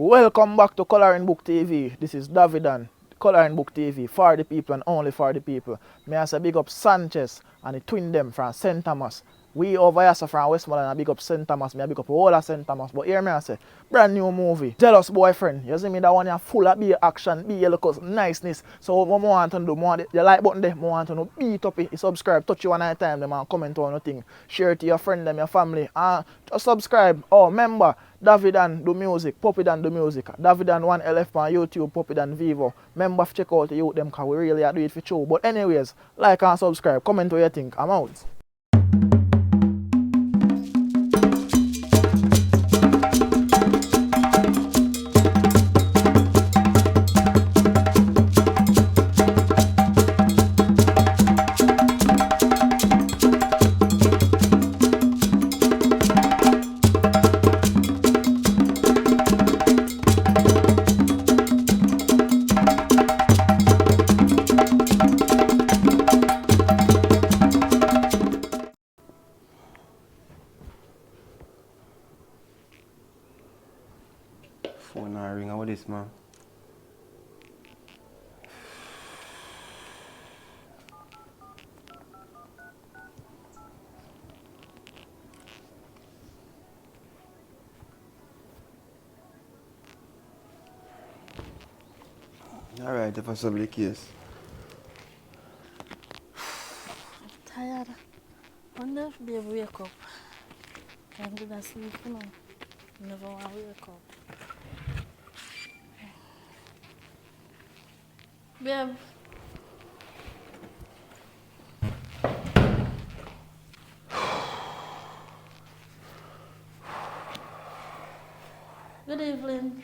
Welcome back to Coloring Book TV. This is Davidan, Coloring Book TV, for the people and only for the people. May I say big up Sanchez and the twin them from St. Thomas. We over here from Westmoreland and big up St. Thomas. Me I big up all of St. Thomas. But here me I say, brand new movie, Jealous Boyfriend. You see me that one here full of be action, be look niceness. So what more want to do, more the like button there, more want to know, beat up it, subscribe, touch you one at a time, them and comment on nothing. Share it to your friend them, your family. And just subscribe. Oh, remember, Davidan do music, Poppydan do music. Davidan 1LF on YouTube, Poppydan Vivo. Remember to check out the youth them cause we really do it for show. But anyways, like and subscribe, comment what you think. I'm out. Phone not ring. How this, man? Alright, if I solve the case. I'm tired. Wonder if babe wake up. Can't do that sleep, you know. Never want to wake up. Babe. Good evening.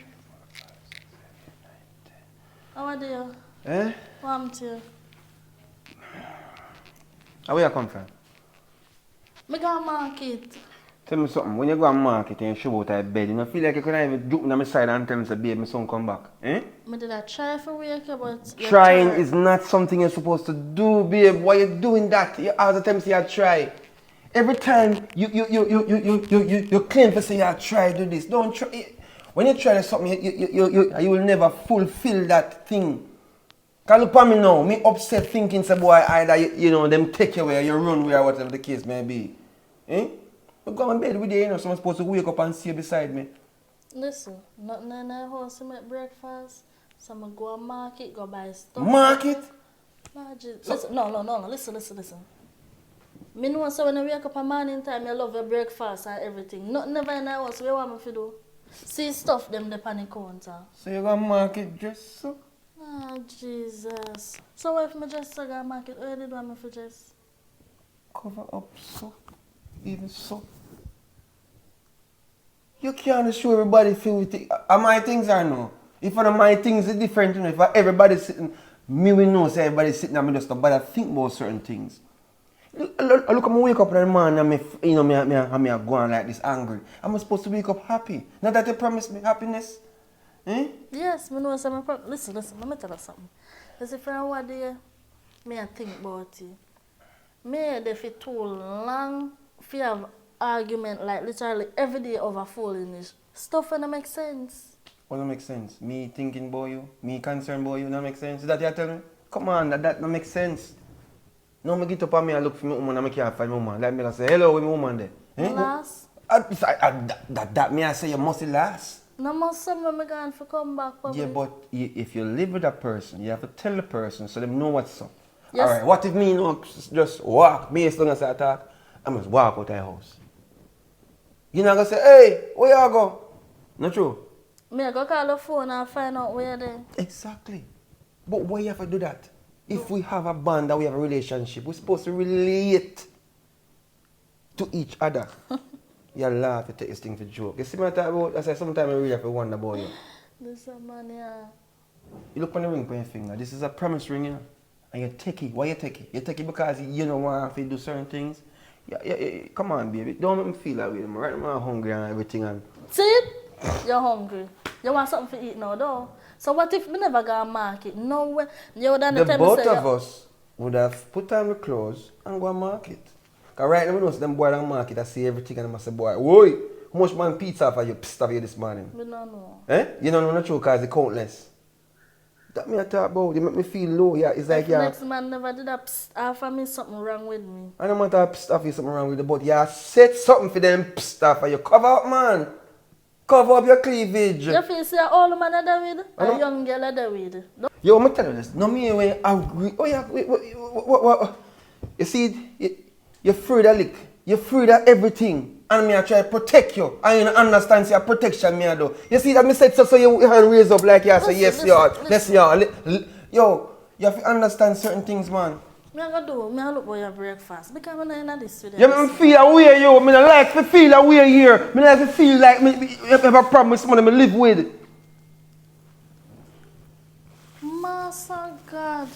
How are you? Eh? What happened to you? Where you come from? I go to market. Tell me something. When you go to market and you show out of bed, you don't feel like you could even jump on my side and tell me, say, babe, my son come back. Eh? I did try for wake up, but... Trying is not something you're supposed to do, babe. Why you doing that? You all the time say you try. Every time you claim to say you try do this. Don't try. When you try something, you will never fulfill that thing. Cause look at me now, me upset thinking say boy either you know them take you away, you run away or whatever the case may be. Eh? You go in bed with you, you know, someone's supposed to wake up and see you beside me. Listen, nothing in the house to make breakfast. So I go to market, go buy stuff. Market? Listen, no. Listen. Me know so when I wake up in morning time, you love your breakfast and everything. Nothing never in the house. What you want me to do? See stuff them the on the counter. So you go market just so? Oh, Jesus. So what if I just go to market? What you want me to just? Cover up so. Even so. You can't show everybody feel with it. Are my things or no? If one of my things is different, you know, if everybody's sitting, me will know say everybody's sitting and me just but I think about certain things. Look at me wake up in the morning and me, you know, me go on like this angry. I'm supposed to wake up happy. Not that you promised me happiness. Eh? Yes, I know some. Listen, let me tell you something. Listen, from what day, me I think about it. Me they feel too long for have argument like literally every day over foolishness. Stuff that make sense. What don't make sense? Me thinking about you, me concerned about you, not make sense. Is that you telling me? Come on, that don't make sense. Now I get up and me I look for my woman and I can't find my woman. Like me I say, hello with my woman there. Eh? Last? That me I say you must last. No must someone me gone for come back probably. Yeah, but if you live with a person, you have to tell the person so they know what's up. Yes. Alright, what if me you know, just walk, me as long as I talk, I must walk out of the house. You not gonna say, hey, where you go? Not true? Me I go call the phone and find out where they. Exactly. But why you have to do that? If we have a bond and we have a relationship, we're supposed to relate to each other. You laugh, you take this thing for joke. You see me talk about, I say sometimes I really have to wonder about you. This a man here. You look on the ring on your finger. This is a promise ring, you know. And you take it. Why you take it? You take it because you don't want to do certain things. Yeah, come on, baby. Don't make me feel that way. Right now I'm hungry and everything. And See it? You're hungry. You want something to eat now, though. So what if we never go to market? No way. You would the both of us would have put on the clothes and go to market. Because right now we know them boy on market, I see everything and I say, boy, whoa, How much man pizza for you pissed off you this morning? We don't know. Eh? You don't know the truth because it's countless. That me I talk about. You make me feel low. Yeah, it's like If yeah. next man never did that offer me something wrong with me. I don't matter pissed off you something wrong with you, but you said something for them pissed off for you. Cover up, man. Cover up your cleavage. You feel say all the man are there with? I know. A young girl are there with? Yo, I'm tell you this. No me when agree. Oh yeah, what? You see, you're afraid of lick. You're afraid of everything. And me I try to protect you. I don't understand see a protection me I do. You see that me said so you hand raise up like you say yes y'all. Yes y'all. Yo, you have to understand certain things, man. Me I go do, me I look for your breakfast. Because I'm not in this with You make me feel away, yo. Me not like to feel away here. Me like to feel like me have a problem with someone me live with. Master God.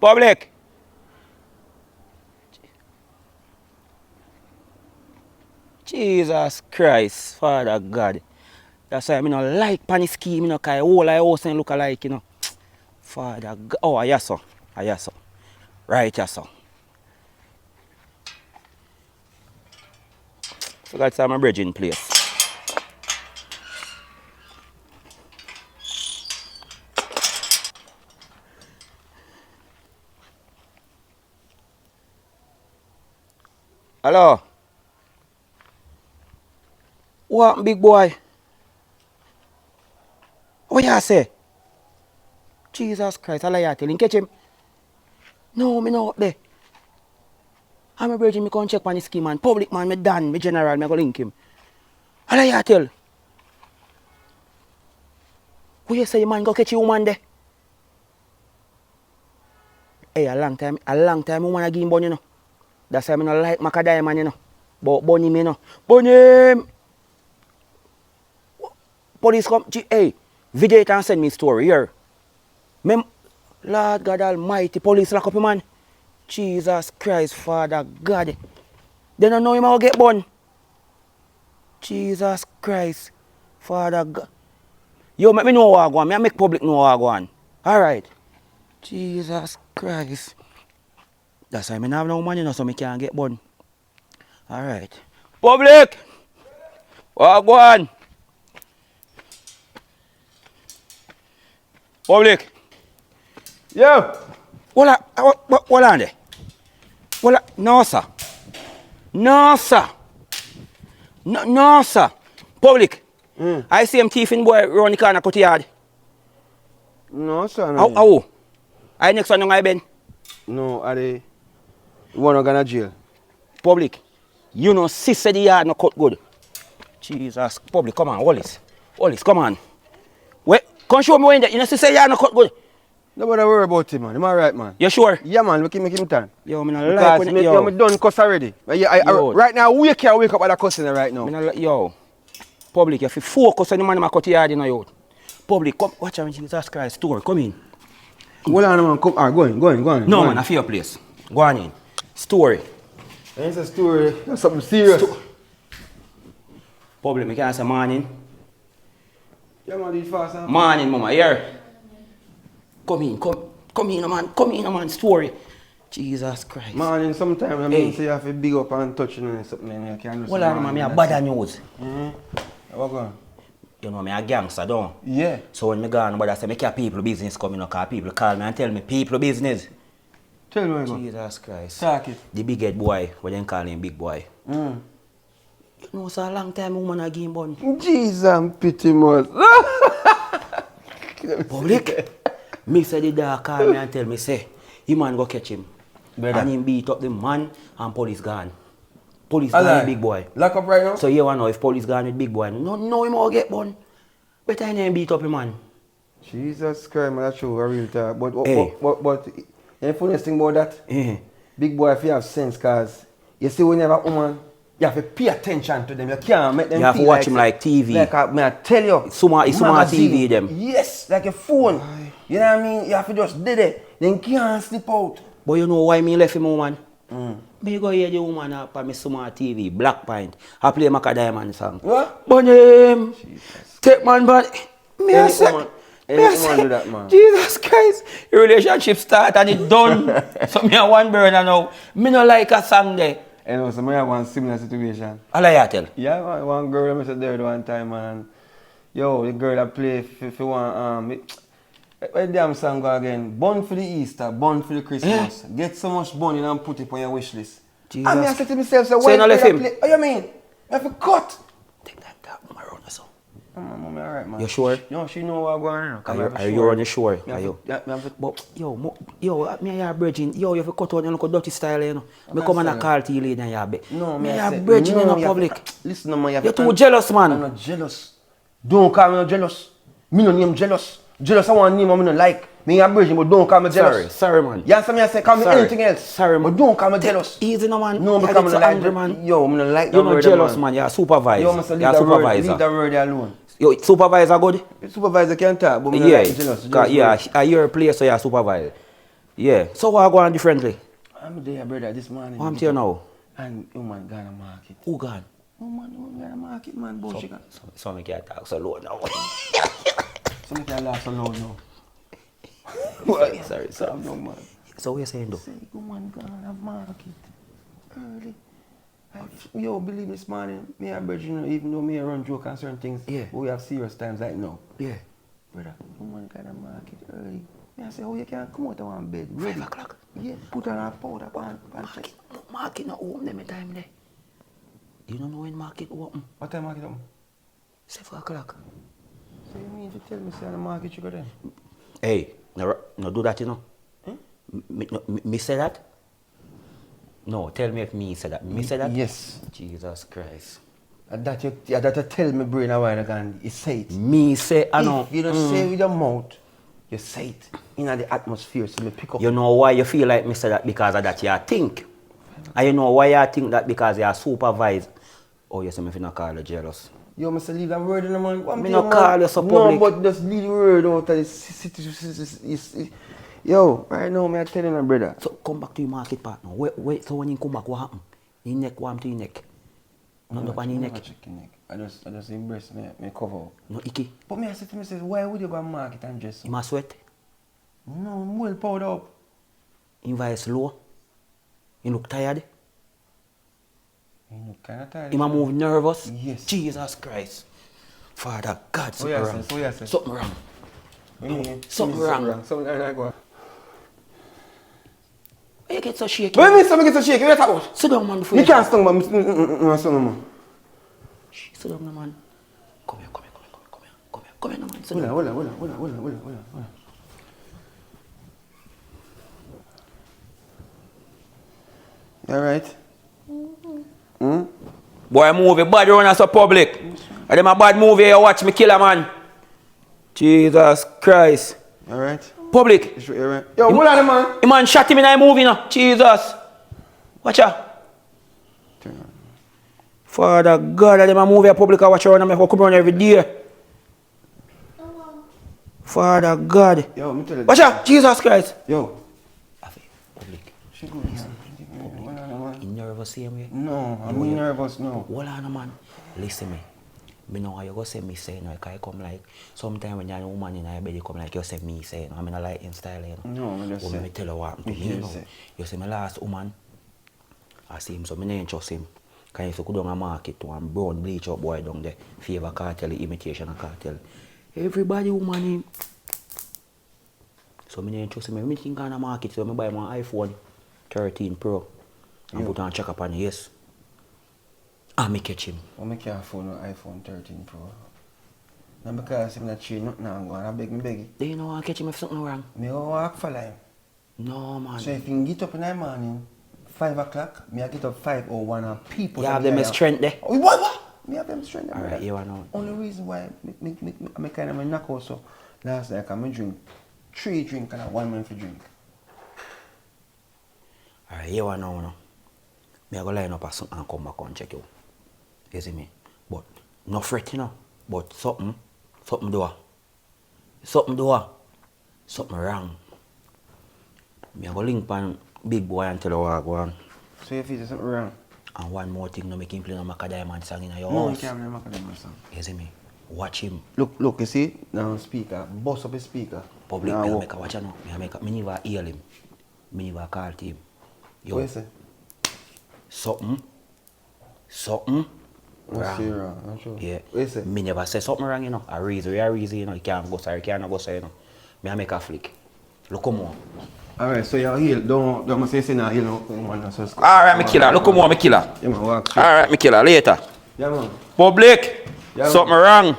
Public. Jesus Christ, Father God. That's why I don't like pani scheme, you know, because all I house and look alike, you know. Father God. Oh, yes, sir. Yes, sir. Right, yes, sir. Forgot to have my bridge in place. Hello? What, big boy? What you say? Jesus Christ, I'll you tell him. Catch him. No, me not up there. I'm a virgin, me come check on the scheme, man. Public man, me done, me general, me go link him. I'll you tell. Who you say you man go catch you woman there? Hey, a long time woman a give him bun, you know. That's why I don't like Macadamia, man, you know. But bunny me, you know. Bunny! Police come, hey, video can send me story here. Lord God Almighty, police lock up him, man. Jesus Christ, Father God. They don't know him how to get bun. Jesus Christ, Father God. Yo, make me know what I go on. I make public know what I go on. Alright. Jesus Christ. That's why I don't have no money, you know, so I can't get bun. Alright. Public! What I go on? Public! Yo! What on there? No, sir. No, sir. No, sir. Public. I see him thiefing boy around the corner cut the yard. No, sir. How? I next one I been. No, are they wanna go to jail? Public. You know, sister the yard no cut good. Jesus. Public, come on, Wallace. Wallace, come on. Wait, come show me when that. You know, sister the yard no cut good. Nobody worry about him, man. Am I right, man? You sure? Yeah, man. Make him turn. Yo, me not like when because me done cuss already. Right now, we can't wake up at the cussing right now. Yo, public, you have to focus on the man who cut your yard in your Public, come, watch out, Jesus Christ, store, come in. Hold on, man. Come, go on. No, man, I feel your place. Go on in. Story. It's a story. That's something serious. Public, me can't say morning. Yeah, man, do it fast, huh? Morning, mama, here. Come in, man, story. Jesus Christ. Morning, sometimes I mean, say you have to big up and touch and something, and you can't do Hold on, man, I have bad news. What going? You know, me a gangster, don't? Yeah. So when me go on, but I say, make your people business coming up, because people call me and tell me, people business. Tell me what you go. Jesus Christ. Talk it. The big head boy, what they call him big boy. You know, it's a long time woman a game bun. Jesus, pity much. Public. Me say the dog call me and tell me, say, he man go catch him. Brother. And him beat up the man and police gone. Police gone with big boy. Lock up right now? So you want to know if police gone with big boy. No, him all get bun. Better him beat up the man. Jesus Christ, man, that's true, a real talk. But the funniest thing about that, big boy, if you have sense, because you see when you have a woman, you have to pay attention to them. You can't make them You have to feel watch him like TV. Like I tell you. It's smart TV them. Yes, like a phone. You know what I mean? You have to just did it. Then can't slip out. But you know why me left him woman? Me go hear the woman up on my smart TV, Black Pint. I play Macadamia song. What? But take man, but me a say, Any man do that, man. Jesus Christ, your relationship start and it done. So me a one burner now. Me no like a song there. And also, I have one similar situation. All I tell. Yeah, one girl I said there one time, man. And, yo, the girl that play if you want, where damn song go again? Bun for the Easter, bun for the Christmas. Get so much bun in and put it on your wish list. Jesus. And I said to myself, so you why not left him? play? Oh, you mean? I have to cut. Take that mama around or so. Mommy, alright, man. You sure? No, she know what going on. Are you on the shore? Are you? Yeah, But yo, me and your virgin, yo, you have to cut out your look dirty style, you know. Me come and call to you later and you beg. No, me I and say, your virgin in no, the public. Listen, no, man. You're too jealous, man. I'm not jealous. Don't call me no jealous. Me no name jealous. Jealous I want name I no like. Me a virgin, but don't call me jealous. Sorry, man. You understand me? I say call me anything else. Sorry, man. But don't call me jealous. Easy, no, man. No, because I'm not angry, like man. Yo, I'm not like that You're not word, jealous, man. You're a supervisor. Yo, must You're leave a that word, supervisor. leave that word alone. Yo, supervisor good? The supervisor can talk, but me Yeah, not like jealous. yeah, you're a player, so you're a supervisor. Yeah. So what go on differently? I'm there, brother, this morning. I'm here now. And you man gone to market. Who gone? Oh man, you gone to market, man, bullshit. So me can't talk so low now. So me can laugh so loud now. Sorry. No, man. So what you saying though? Say, you man gone to market early. Yo, believe me, this morning, me and Virgin, even though me run joke on certain things, Yeah. but we have serious times like now. Yeah. Brother, you man gone to market early. Me I say, oh, you can't come out of one bed, ready. 5 o'clock. Yeah, put on a powder pan. Market not open them time there. You don't know when market open? What time market open? 7 o'clock. So you mean to tell me, say, on the market you go then? Hey, no do that, you know. Me say that? No, tell me if me say that. Me say that? Yes. Jesus Christ. That you tell me brain a while ago and you say it. Me say, I know. If you don't say it with your mouth, you say it in the atmosphere so me pick up. You know why you feel like me say that? Because of that you think. And you know why you think that? Because you are supervised. Oh, you say me if you not call you jealous. You must leave that word in the man. Me not call you so public. No, but just leave the word out of the city. Yo, right now, me I tell you, my brother. So come back to your market partner. Wait, so when you come back, what happen? Your neck warm to your neck. Not up on your neck. I just embrace me cover up. No icky. But me I say to myself, why would you go to market and dress up? You must sweat. No, I'm well powdered up. Your voice low. You look tired. You look kind of tired. You must move nervous. Yes. Jesus Christ. Father God, Oh, yes, something wrong. oh, yes. Something wrong. Something wrong. Something like that. Why you get so shaky? But me something get so shaky, what you talk about? Sit down, man, before You can't stung, man. No, stung, man. Sit down, man. Come here, no, man. Sit Hold down. on. You alright? Boy, movie bad run as a public. And them a bad movie you watch me kill a man. Jesus Christ. You alright? Public. You alright? Yo, hold on, man. The man shot him in a movie now. Jesus. Watch out. Turn on. Father God, them a movie a public I watch around and I come around every day. Father God. Yo, me tell you. Watch out. Jesus Christ. Yo. Public. She good, man. Hold on, man. You nervous same way? No, I'm nervous now. Hold on, man. Listen me. Me know how you go say me say no, because I come like sometimes when you're a woman in your bed, you come like you say me say no. I mean I like in style, you know. No, I just Well, say. me tell you what happened to me, you know. You say my last woman, I see him, so me ain't trust him. Because if you go down a market to and brown bleach up boy down there, favor cartel, imitation of cartel. Everybody woman him. So me ain't trust him. Me think on a market, so me buy my iPhone 13 Pro and put on check up on yes. And me catch him. I make your phone an iPhone 13 Pro. Now because I'm not cheating, nothing I'm going to beg you. Do you know I catch him if something wrong? Me go walk for life. No, man. So if you can get up in the morning, 5 o'clock, me I get up 5:01 and people... You have them strength there? Oh, what? Me have them strength there. Alright, you know. Only reason why I kind of knock out so last night I drink 3 drinks and 1 man for drink. Alright, you know. Me I go line up or something and come back and check you. You see me? But no fret, you know. But something do. Something wrong. Me I go link pan big boy and tell you what go on. So you feel something wrong? And one more thing, no make him play no Maca Diamond song in your No, you house. can't play Maca Diamond song. You see me? Watch him. Look, you see? Now speaker. Bust up his speaker. Public, now, me make a watch now. Me never hear him. Me never call him. Yo, what you say? something. What's wrong? I'm sure. Yeah. What you say? Me never say something wrong, you know. A reason, you know. You can't go sorry, you can't go sorry, you know. Me I make a flick. Look come on. Alright, so you're healed. Don't say now heal no. Alright, me killer. Look come on, me killer. Yeah, man, walk straight. Alright, me killer. Later. Yeah, man. Public. Yeah, Something wrong.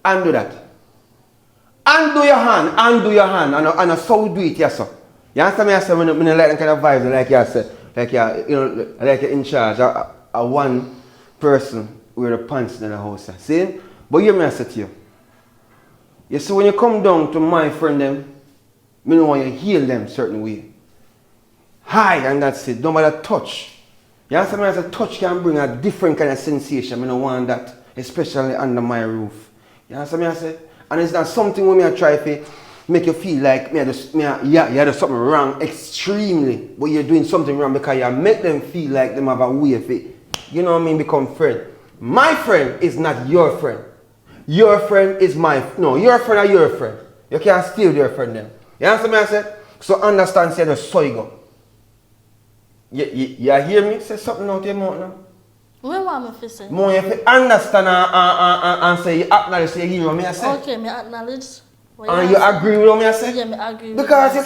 And do that. And do your hand, and so we do it, yes, sir. You understand me? I say, when I like that kind of vibes, like you say, like you're in charge, a one person with the pants in the house. See? But you may say to you. You see, when you come down to my friend them, I don't want you to heal them certain way. Hi, and that's it. Don't bother touch. You understand me? I say, touch can bring a different kind of sensation. I don't want that, especially under my roof. You understand me? I say? And it's not something when I try to make you feel like you do something wrong extremely, but you're doing something wrong because you make them feel like them have a way of it. You know what I mean? Become friend. My friend is not your friend. Your friend is your friend or your friend. You can't steal your friend then. You understand me? I say? So understand, say the soy go. You hear me? Say something out your mouth now. What want me to say? More you understand and say you acknowledge say you hear what I say. Okay, me acknowledge. And you agree with what I say? Yeah, me agree. Because you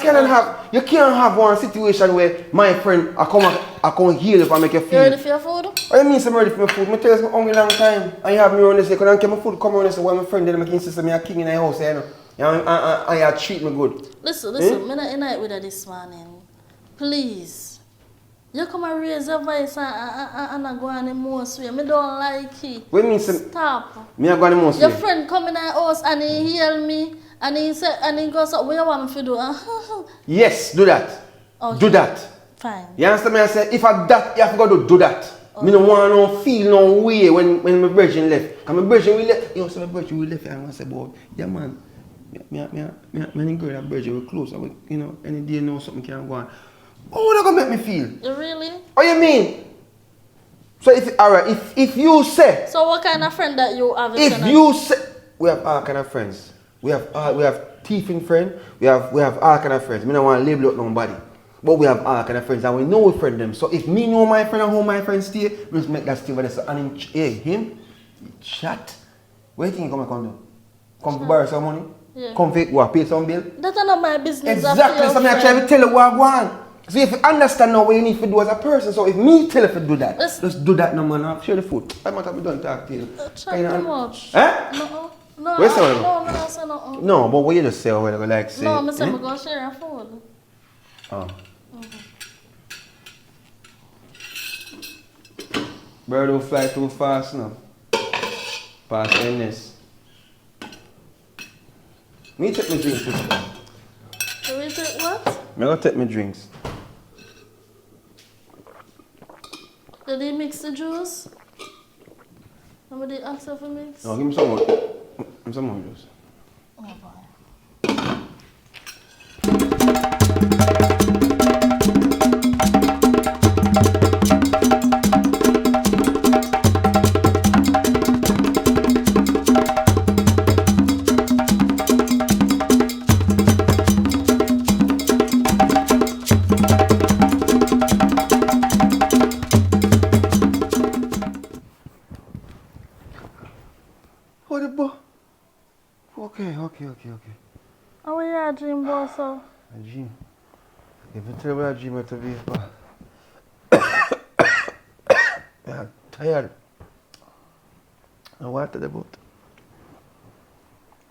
can't have one situation where my friend I come heal if I make you feel. You ready for your food? What do you mean I'm ready for my food? I tell you I'm hungry long time. And you have me around and say, can I get my food? Come around and say, well my friend did make insist me a king in the house, you know. And you treat me good. Listen, me not unite with her this morning. Please. You come and raise your voice and go on the most way. Me don't like it. What do you mean? Stop. Me I go on the most way? Your friend come in our house and he heal me and he say and he goes, what you want me to do? Yes, do that. Okay. Do that. Fine. You understand me? I say, if I that, you have to go do that. Okay. Me don't want no feel no way when my virgin left. Because my virgin will left. You know, so my virgin will left. And I say, boy, yeah man, me girl that virgin will close. You know, any day know something can go on. Oh, what gonna make me feel? You really? Oh, you mean? So if you say. So what kind of friend that you have? If you say, we have all kind of friends. We have thieving friends. We have all kind of friends. Me don't want to label out nobody, but we have all kind of friends and we know we friend them. So if me know my friend and how my friends stay, we just make that stay with us. And him, chat. What do you think he come do? Come to borrow some money? Yeah. Come for pay some bill? That's not my business. Exactly. So I try to tell you what I want. So if you understand now what you need to do as a person, so if me tell you to do that, just do that now man, I'll share the food. I might have been done talk to you. Try too much. Eh? No, what you say? No, I say no. No, but what you just say what I like say? No, I say I'm going to share a food. Oh. Bird don't fly too fast now. Past endless. Me take my drinks this time. So we take what? I'm gonna take my drinks. Did he mix the juice? Somebody asked her for mix? No, give me some more. Give me some more juice. Oh boy. Okay. How are you a dream, boss? A dream? If you tell me a dream, it'll be bad. I'm tired. And water the boat.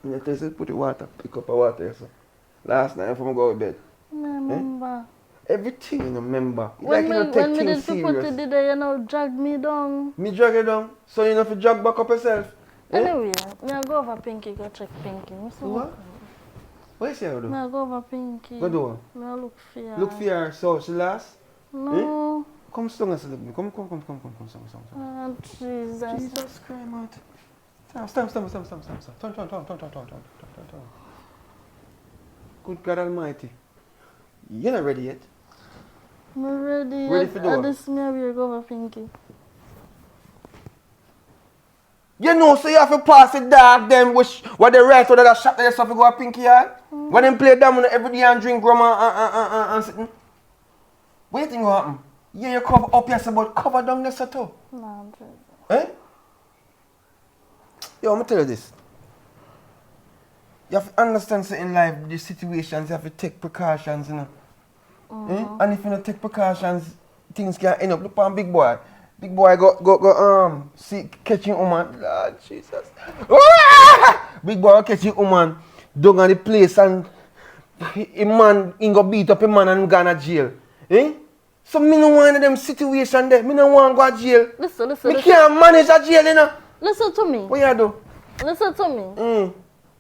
And you say put the water, pick up the water. So. Last night before I go to bed. I remember. Everything you remember. When like you take me things did put serious. it there, you know, drag me down. Me drag you down, so you know if you drag back up yourself. Anyway, me I go over Pinky, go check Pinky. What? What you say you do? Me I go over Pinky. What do? Me I look for her. Look for her, so she last? No. Come strong as a little bit. Come. Strong. Oh, Jesus. Jesus Christ, man. Stand. Turn. Good God Almighty. You're not ready yet. I'm ready. Ready for door? This me we're going Pinky. You know, so you have to pass the dog them which what the rest of that shop there stuff to go a pinky yard. When them play them every day and drink rum and sitting. What do you think will happen? Yeah, you cover up yourself, but cover down there too. No, Jesus. Eh? Yo, I'm gonna tell you this. You have to understand so in life, the situations, you have to take precautions, you know. And if you don't take precautions, things can end up. Look on big boy. Big boy go see catching woman. Lord Jesus. Big boy catching woman down on the place and a man he go beat up a man and go to jail. Eh? So me no want them situation there. Me no want to go to jail. Listen. Me can't manage a jail, you know. Listen to me. What you do? Listen to me.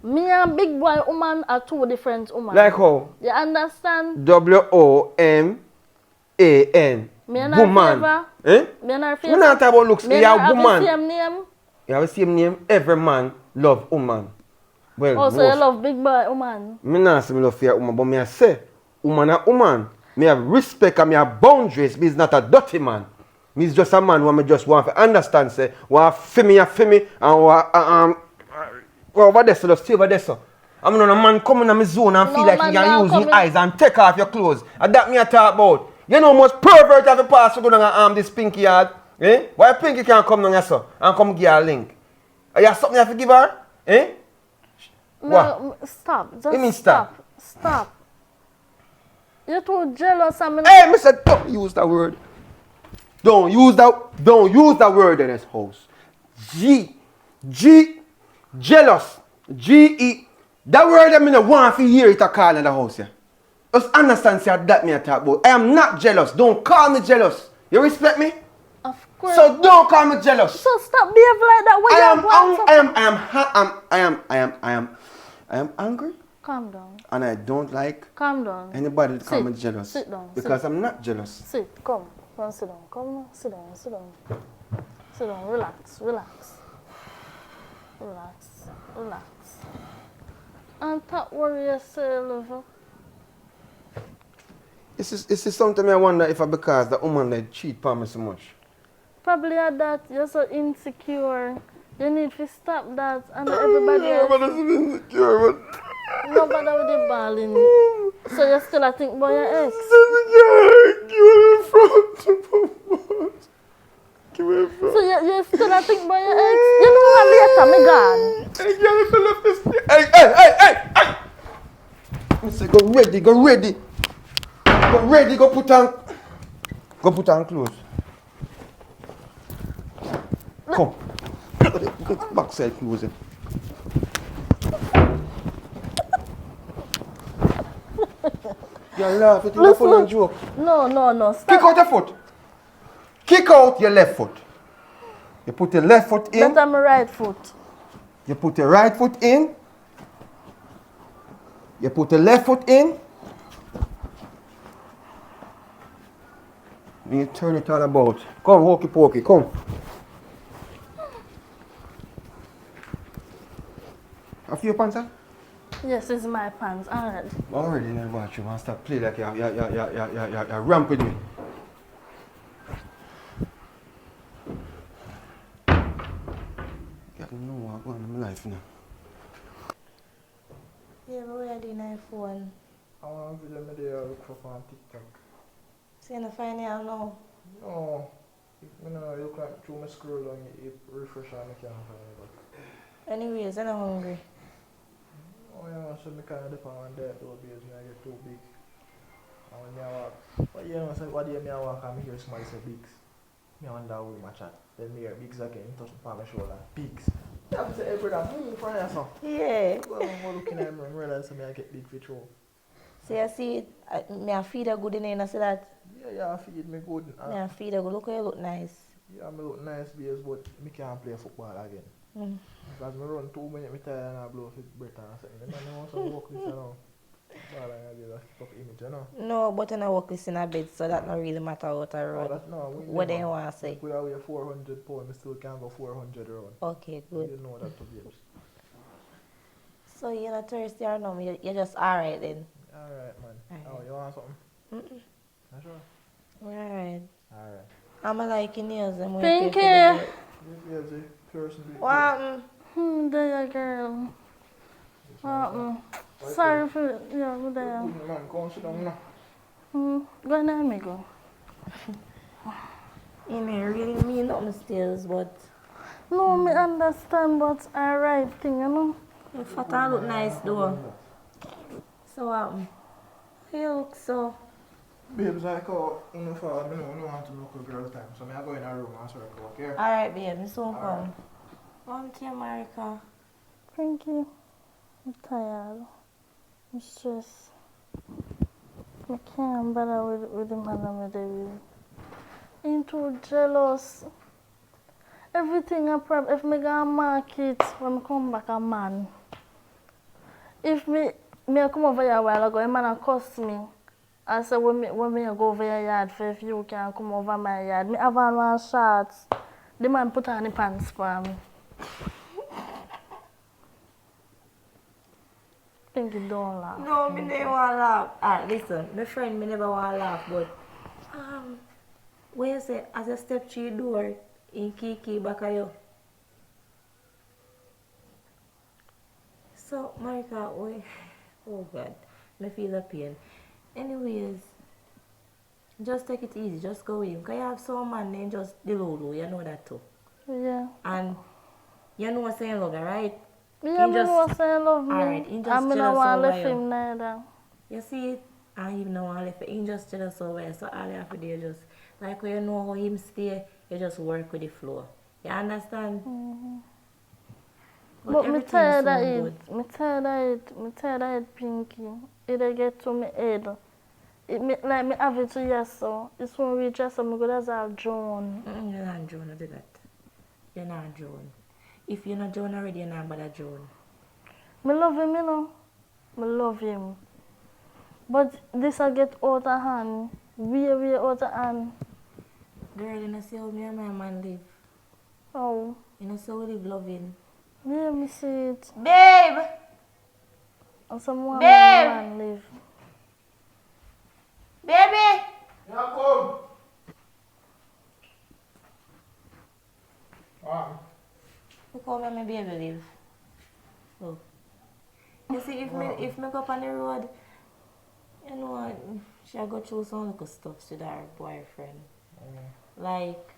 Me and big boy woman are two different women. Like how? You understand? WOMAN. Me and Woman. her Eh? Me and her We not talk about looks. Me You and are her woman. have the same name. You have the same name. Every man love woman. Well, Oh, so you love big boy woman. me not say me love fear woman, but me I say woman a woman. Me have respect and me have boundaries. Me is not a dirty man. Me is just a man who me just want to understand. Say, want to me and want over there, so just stay over there, so. I'm not a man coming in my zone and feel like he can use his eyes and take off your clothes. And that me I talk about. You know how much pervert have a pass to go down and arm this pinky yard? Eh? Why pinky can't come down here, so, and come give her a link? Are you have something you have to give her? Eh? No, stop. Just You mean stop? Stop. You're too jealous. Hey, Mr. Don't use that word. Don't use that word in this house. Jealous. G-E. That word I mean I want to hear it a call in the house here. Just understand say that me I talk about. I am not jealous. Don't call me jealous. You respect me? Of course. So don't call me jealous. So stop behaving like that when I am angry. Calm down. And I don't like Calm down. anybody to call me jealous. Sit down. Because I'm not jealous. Sit. Come sit down. Come sit down. Sit down. Relax. And don't worry yourself. This is something I wonder if I because the woman that cheat on me so much. Probably at that you're so insecure. You need to stop that and everybody else. But it's insecure, but Nobody with the ball in it. So you still I think about your ex? So you still I think about your ex? You know what later me gone. Hey! I say go ready, go put on clothes. Come. Go backside clothes. You're laughing, you're full of joke. No. Stop. Kick out your foot. Kick out your left foot. You put your left foot in. That's my right foot. You put your right foot in. You put your left foot in. And you turn it all about. Come, hokey pokey, come. A few pants, huh? Yes, it's my pants. Alright. Already in the bathroom, and stop play like you're ramp with me. You know what going on in my life now. Yeah, but where are the night phone? I want to video me there look for on TikTok. So you find it out now? No. If me no look like through my scroll on it refresh and I can't find it. But Anyways, I'm not hungry. oh yeah, so me kinda depend on that though because me I get too big. And when me a walk, but you know, so what day me a walk and me hear somebody say bigs. Me I wonder how we my chat. Then me hear bigs again, he touch me on my shoulder. Bigs. You have to say, hey brother, move from here son. Yeah. Well, I'm looking at him and realize me I get big for true. So you see, me I feed her good in there, I say that. Yeah, feed me good. Me I feed her good. Look how you look nice. Yeah, me look nice because but me can't play football again. Because me run 2 minutes, me tired and I blow fit better and something. And I want some work this around. Well, I did a fuck image, you know. No, but when I work this in a bed, so that not really matter out a Oh, road. that no, we What do never. you want to say? If we are weigh 400 pounds, we still can go 400 round. Okay, good. You know that to babes. So you're not thirsty or no? You're just alright then. Alright, man. Alright. Oh, you want something? Mm-mm. Not sure? Alright. Alright. I'm liking nails and we Thank pay you. for the This is the person. What happened? There, girl. Sorry for yeah, I'm there. Man, go and sit down now. Go ahead, me go. You may really mean nothing still, but No, me understand, but I right thing, you know. your photo look nice though. So what happened? You look so. Babes, like how in the fall, I don't want to look a girl time, so I go in a room and sort of okay? Alright, babe, me soon Alright. come. Come to America. Thank you. I'm tired. I'm stressed. I can't bother with the man I'm with. I'm too jealous. Everything I prep, if me go market, when I come back a man. If me come over here a while ago, a man a cost me. I said when me go over your yard for if you can come over my yard. Me have on one shorts. The man put on the pants for me. Think you don't laugh. No, me never want to laugh. Ah, listen, my friend, me never want to laugh, but where you say, as I step through your door, in Kiki back of you. So, Marika, wait. Oh God, me feel the pain. Anyways, just take it easy, just go with him. Because you have some man named just the Lolo, you know that too. Yeah. And you know what I'm saying, love, right? Yeah, He me know what say love me. Alright, he just I me jealous no want over left you. him neither. You see it? And even know all if he just jealous over you. So all you have to do is just, like when you know how him stay, you just work with the flow. You understand? But me everything tired of sound it. good. Me tired of it. Me tired of it, Pinky. It dey get to me head. It me, like me have it to yes so. It's when we just so me good as I'll drown. You're not Joan, do that. You're not Joan. If you're not Joan already, you're not bother Joan. Me love him, you know. Me love him. But this I get out of hand. Way out of hand. Girl, you know see how me and my man live. Oh. You know see how we live loving. Yeah, me see it. Babe! And some more Babe! man live. Baby! Yeah, come. Wow. Look how my baby live. Look. You see, if me go up on the road, you know what, she go through some little stuff with her boyfriend. Like,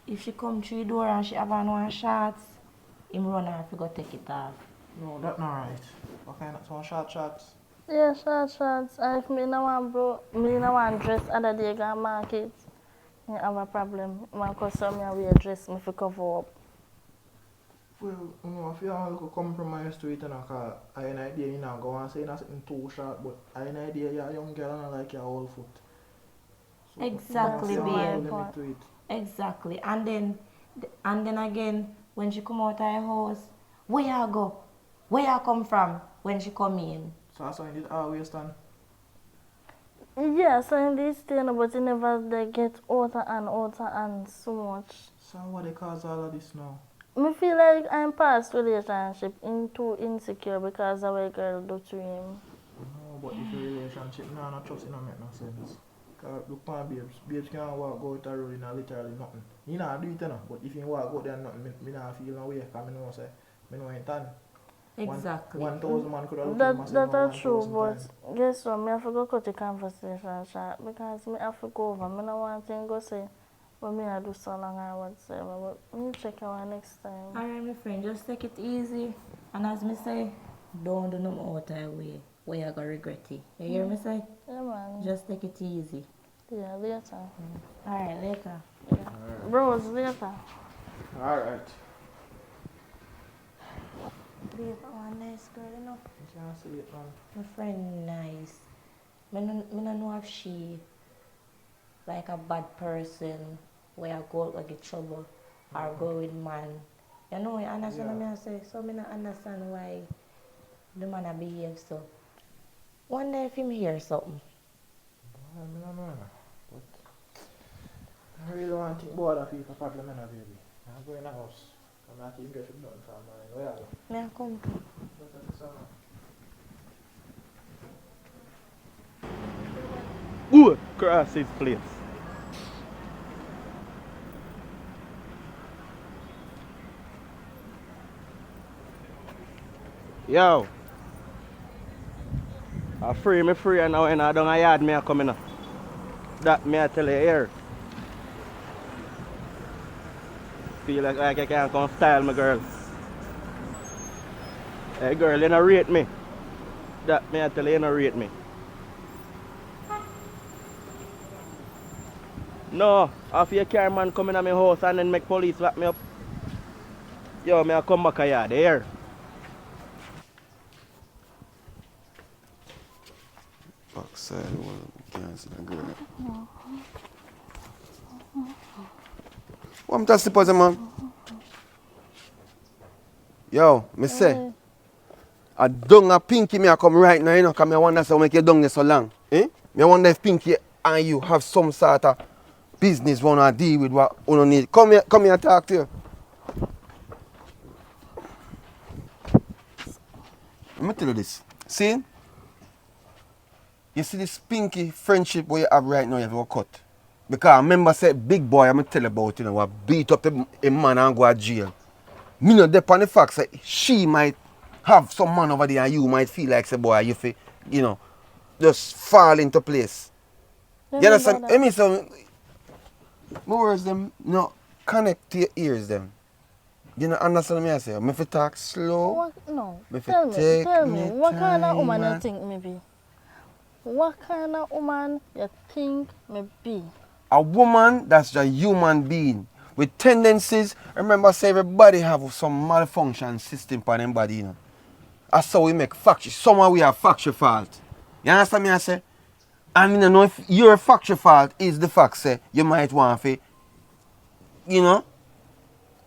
if she come through the door and she have on one shorts, him run her if he go take it off. No, that's not right. What kind of some short shots? Yeah, shorts. And if me no want dress other day go market, me have a problem. My customer me wear dress me for cover up. Well, you know, if you want to compromise to it, cause I have an idea you know, go and say nothing too short, but I have an idea you're a young girl and I like your whole foot. So, Exactly, you know, see how babe. limit to it. Exactly. And then again, when she come out of her house, where you go? Where you come from when she come in? So that's why I did always stand. Yes, I understand, but it never they get out and so much. So what they cause all of this now? Me feel like I'm past relationship into insecure because of what a girl do to him. No, but if your relationship now not trust it don't make no sense. Cause look on babes. Babes can walk go out the road in literally nothing. You know do it you know, but if you walk out there and nothing, me not feel no way because me know say me know ain't done. Exactly. 1,000 man could have looked at That myself that's true, 1,000 but times. guess what? Me have to go cut the conversation short because me have to go over. Me no want to go say what me I do so long or whatsoever. But me check out next time. Alright, my friend, just take it easy. And as me say, don't do no more out of way where you gonna regret it. You hear me say? Yeah, man. Just take it easy. Yeah, later. Alright, later. Bros, later. Alright. Babe, oh, nice girl, you know. You can't see it man. My friend nice. Me no know if she like a bad person where I go out and get trouble or go with man. You know, you understand what I say? So me not understand why The man a behave so. Wonder if him hear something. I don't know. But I really don't want to think about other people problem, baby. I'm going in the house. I'm not even getting nothing from mine. Where are you? Me a come. Go across his place. Yo. I free me free and now and I don't yard me a coming up. That me I tell you here. Feel like I can't come style my girl. Hey girl, you don't rate me. That me I tell you, you don't rate me. No, after your car man coming at my house and then make police lock me up. Yo, me I come back a yard here. Backside one, can't see the girl. What am I supposing, man? Yo, me say, I dung a Pinky me a come right now, you know, because I wonder so make you dung there so long. Eh? Me wonder if Pinky and you have some sort of business wanna deal with what you need. Come here and talk to you. Let me tell you this. See? You see this Pinky friendship where you have right now, you have to cut. Because I remember said big boy, I'm going to tell you about, you know, what beat up a man and go to jail. Me not depend on the fact that she might have some man over there and you might feel like, say, boy, you feel, you know, just fall into place. You understand? I mean, so, my words them, no, connect to your ears them. You know, understand me I say? Me fi talk slow. What? No. Me fi Tell me, take what kind of time, woman man. you think me be? What kind of woman you think me be? A woman that's a human being with tendencies. Remember, say everybody have some malfunction system for them body, you know. That's how we make factory. Somehow we have factory fault. You understand me I say? And you know if your factory fault is the fact say you might want to, you know,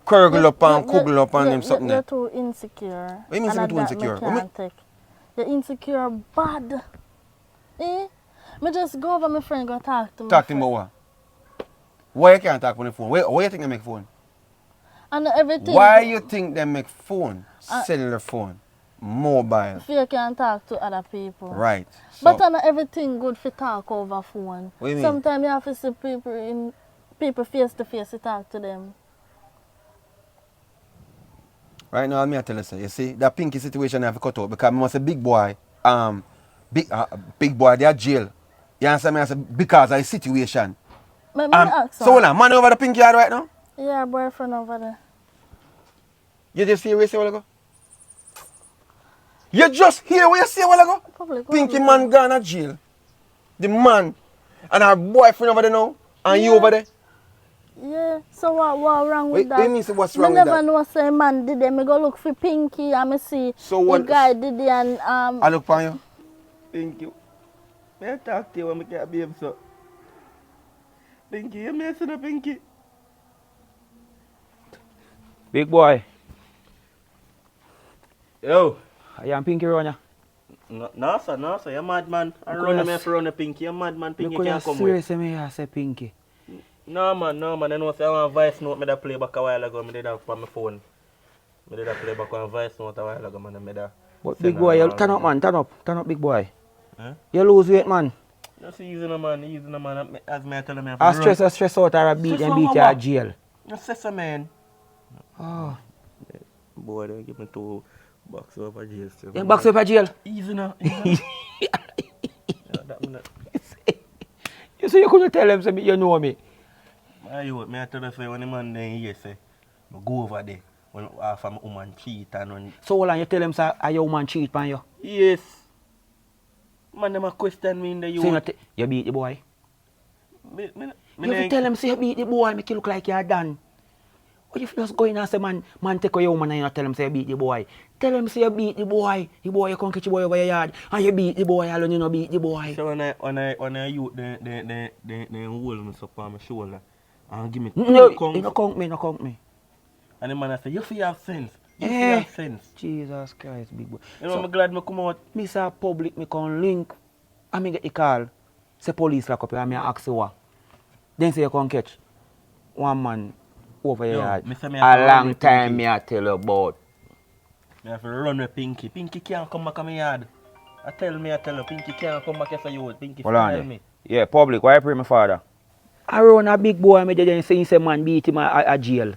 curgle up and kuggle up and them something You're there. too insecure. What you mean And I'm too that insecure? Me What can't take. You're insecure bad. Eh? Me just go over my friend go talk to me. Talk to him about what? Why you can't talk on the phone? Why you think they make phone? And everything. Why you think they make phone? Cellular phone. Mobile. If you can talk to other people. Right. So, But not everything good for talk over phone. What you mean? Sometimes you have to see people face to face to talk to them. right now, me I tell you, sir, you see, that Pinky situation I have to cut out because I must say big boy, big boy, they are jail. You understand me? I say because of the situation. Me ask So hold on, man over the Pinky yard right now? Yeah, boyfriend over there. You just hear what you say a while ago? You just hear what you say a while ago? Public, Pinky man gone to jail. The man and her boyfriend over there now, and you over there. Yeah, so what wrong with that? What you mean, so what's wrong me with that? never know say man did it. Me go look for Pinky and me see So what- the guy did it and I look for you. Thank you. May I talk to you when I can't behave so? Pinky, you messing up, Pinky. Big boy, Yo. I am Pinky run ya. No, sir, you're mad man. I run me for run the Pinky. You're mad man, Pinky Look can't at come serious with. me I say Pinky. No man, I know say I want voice note me that play back a while ago. Me did that from my phone. Me did that play back on voice note a while ago, man. I made that. But big boy, you turn up man, turn up big boy. Huh? You lose weight man. Just easy no man. As me I tell him I have I to run. stress out or a beat Stress and beat out you what? at jail. Just say so, man. Oh. Boy, they give me 2 bucks over jail. Still. You box up at jail. Easy now. Yeah, that me not. You say you couldn't tell him say you know me. Me I tell you say when the man then here say, me go over there when half of my woman cheat and when So hold on, you tell him say a your man cheat on you. yes. Man them a question me in the So youth. you beat the boy. Me You fi tell him say you beat the boy, make you look like you're done. Or you just go in and say man take your woman and you not tell him say you beat the boy. Tell him say you beat the boy you come catch the boy over your yard and you beat the boy alone you no beat the boy. So when I youth they hold me up on my shoulder and give me No, two you no count me. and the man I say, you feel have sense. If you have sense. Jesus Christ, big boy. You know, I'm glad I come out. Me say public, me can link. And me get the call. Say police lock up you and me ask you what. Then say you can catch one man over Yo, here. me say me A have to run long with time Pinky. me I tell you about. I have to run with Pinky. Pinky can't come back to my yard. I tell you, Pinky can't come back as a youth. Pinky Hold on tell there. me. Yeah, public, why you pray my father? I run a big boy, me just say he say man beat him at jail.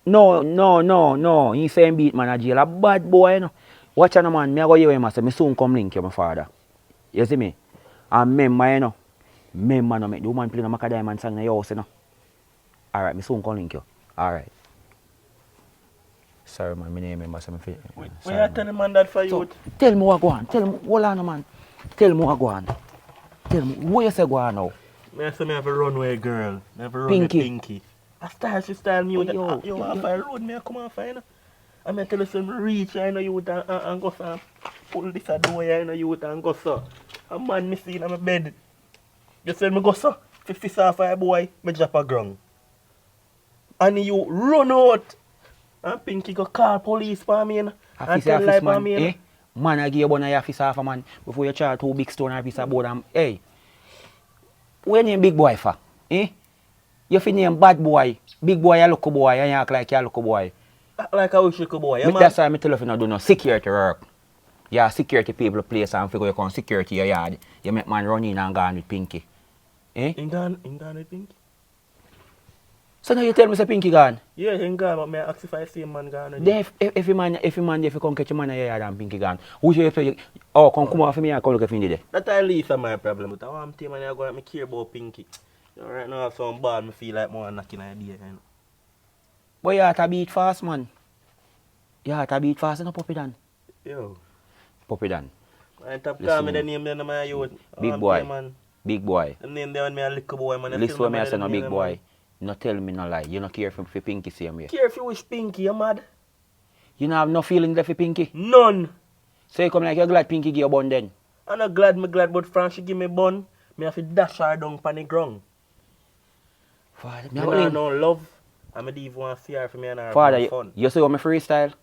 No. He say him beat man at jail. A bad boy, you know. Watch out, man. Me I go hear him say, me soon come link you, my father. You see me? And remember, you know. Remember, no, make the woman play no Macadam song in your house, you know. Alright, me soon come link you. Alright. Sorry, man. My name remember something. When you tell him man that for So, youth? tell me what go on. Tell me, hold on, man. Tell me what go on. Tell me, what you say go on now? I say me have a runway girl. Me have a run Pinky. with Pinky. I style me with Oh, yo, off a road, me I come off, you know. And me tell you some reach, you know, youth and go so pull this a door, you know, youth and go so. A man me see in my bed. Just said me go so. 50 off a boy, me drop a ground. And you run out. And Pinky go call police for me, you know. And Office, tell lie for man, me, you know. eh? Man, I give you one of your office half a man before you charge 2 big stone office about them. Hey, when you big boy for? Eh? You fi name bad boy, big boy a local boy, and you act like you a local boy. Act like a wish little boy, yeah, man. That's why I tell you if you not do no security work. Yeah, security people place and figure you can security your yard. You make man run in and gone with Pinky. Eh? In gone with Pinky? So now you tell me say Pinky gone? Yeah, in gone, but me ask if I see a man gone. Then if you come catch a man in your yard and Pinky gone, who should you say, oh, come off me and come look if you there? That at least is my problem. But I want to man I go and me care about Pinky. You know, right now I have some ball, me feel like more knocking idea, you know. But you have to beat fast, man. You have to beat fast, you know, Puppy Dan. Yo. Puppy Dan. I top Listen, call me the name then of my youth. Big boy. Man. Big boy. The name there when me a little boy, man. Listen to me, I say no big boy. No tell me no lie. You no care for Pinky same way. Care if you wish Pinky, you mad? You no have no feelings left for Pinky? None. So you come like you're glad Pinky give you bun then? I'm not glad, but France she give me bun. Me have to dash her down on the ground. Father, Me have no love. I'm a even want to see her for me and her Father, have fun. you see how me freestyle?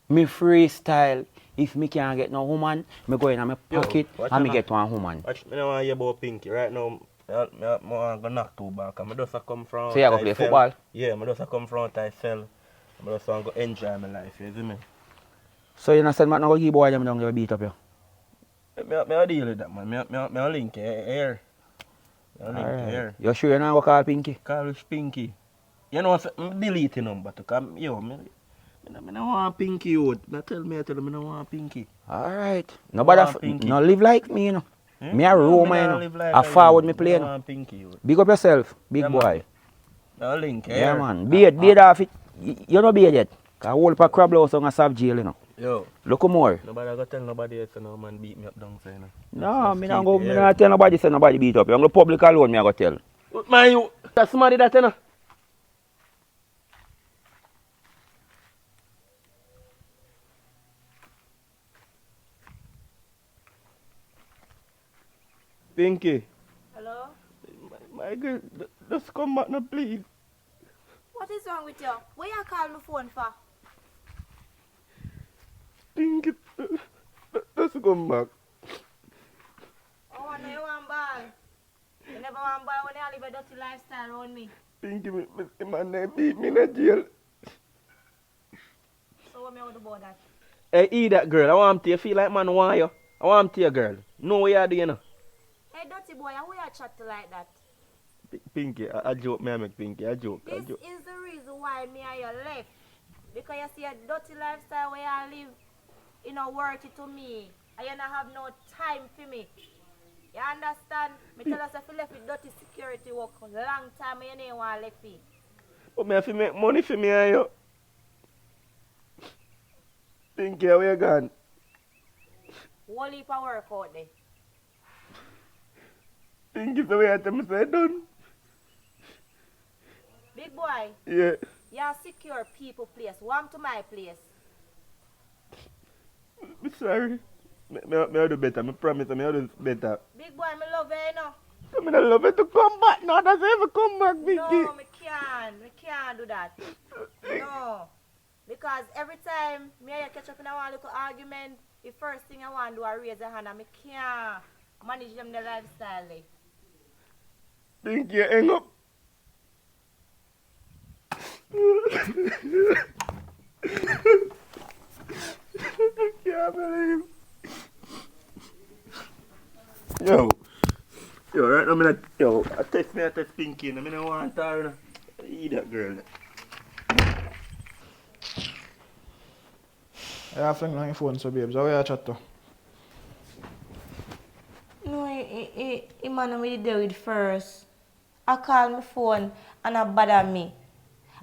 Me freestyle. If me can't get no woman, me go in my pocket watch and me out. get one woman. Watch, me don't want to hear about Pinky. Right now, I want to knock two back. I just come from So you go play football? Yeah, I just come from Tycel. I just want to enjoy my life, you see me? So you not said man no go give boy them down there beat up you? I deal with that, man. Me link here. Me link here. You sure you not go call Pinky? Call with Pinky. You know, I'm deleting number to come. Yo, me don't want Pinky, yo. I tell me, I don't want Pinky. Alright. Nobody Pinky. no live like me, you know. Eh? Me a Roma, you don't know. live like I forward me you. play, you Me don't know. want Pinky, yo. Big up yourself, big Yeah, boy. No link here. Yeah, man. Beard off it. You know beard yet. Cause whole pa crab house on a soft jail, you know. Yo. Look more. Nobody go tell nobody else, no man beat me up down there, you know. No, me not keep go. it Me here. not tell nobody say nobody beat up you. I'm the public alone. Me I go tell. Man, you. That's somebody that, you know. Pinky. Hello? My girl, just come back now, please. What is wrong with you? Where you call my phone for? Pinky, just come back. Oh, I know you want ball. You never want ball when you live a dirty lifestyle around me. Pinky, the man they beat me in the jail. So what me want about that? Hey, eat that girl. I want to you feel like man want you. I want to you, girl. Know what you do, you know. Hey, dirty boy, how you chat to like that? Pinky, I joke, me I make Pinky, I joke. This is the reason why me and you left. Because you see a dirty lifestyle where you live, you know, worth it to me. And you don't have no time for me. You understand? Me tell us if you left with dirty security work long time and you don't want to left it. But me have to make money for me and you. Pinky, where you gone? Whole heap of work out there. Pinky, so where I tell me say done? Big boy, Yeah. you secure people place. Warm to my place. Me sorry. Me do better. Me promise me do better. Big boy, me love you, you know. I mean, I love it to come back now. That's ever come back, Pinky. No, me can't can't do that. No. Because every time me and you catch up in a one little argument, the first thing I want to do is raise a hand and I can't manage them the lifestyle. Like. Think you hang up? I can't believe. Yo, right now, I test Pinky, and I don't want her, eat that girl. I have fling on your phone, so babes. How are you chat to? No, he man me there with first. I call my phone and I bother me.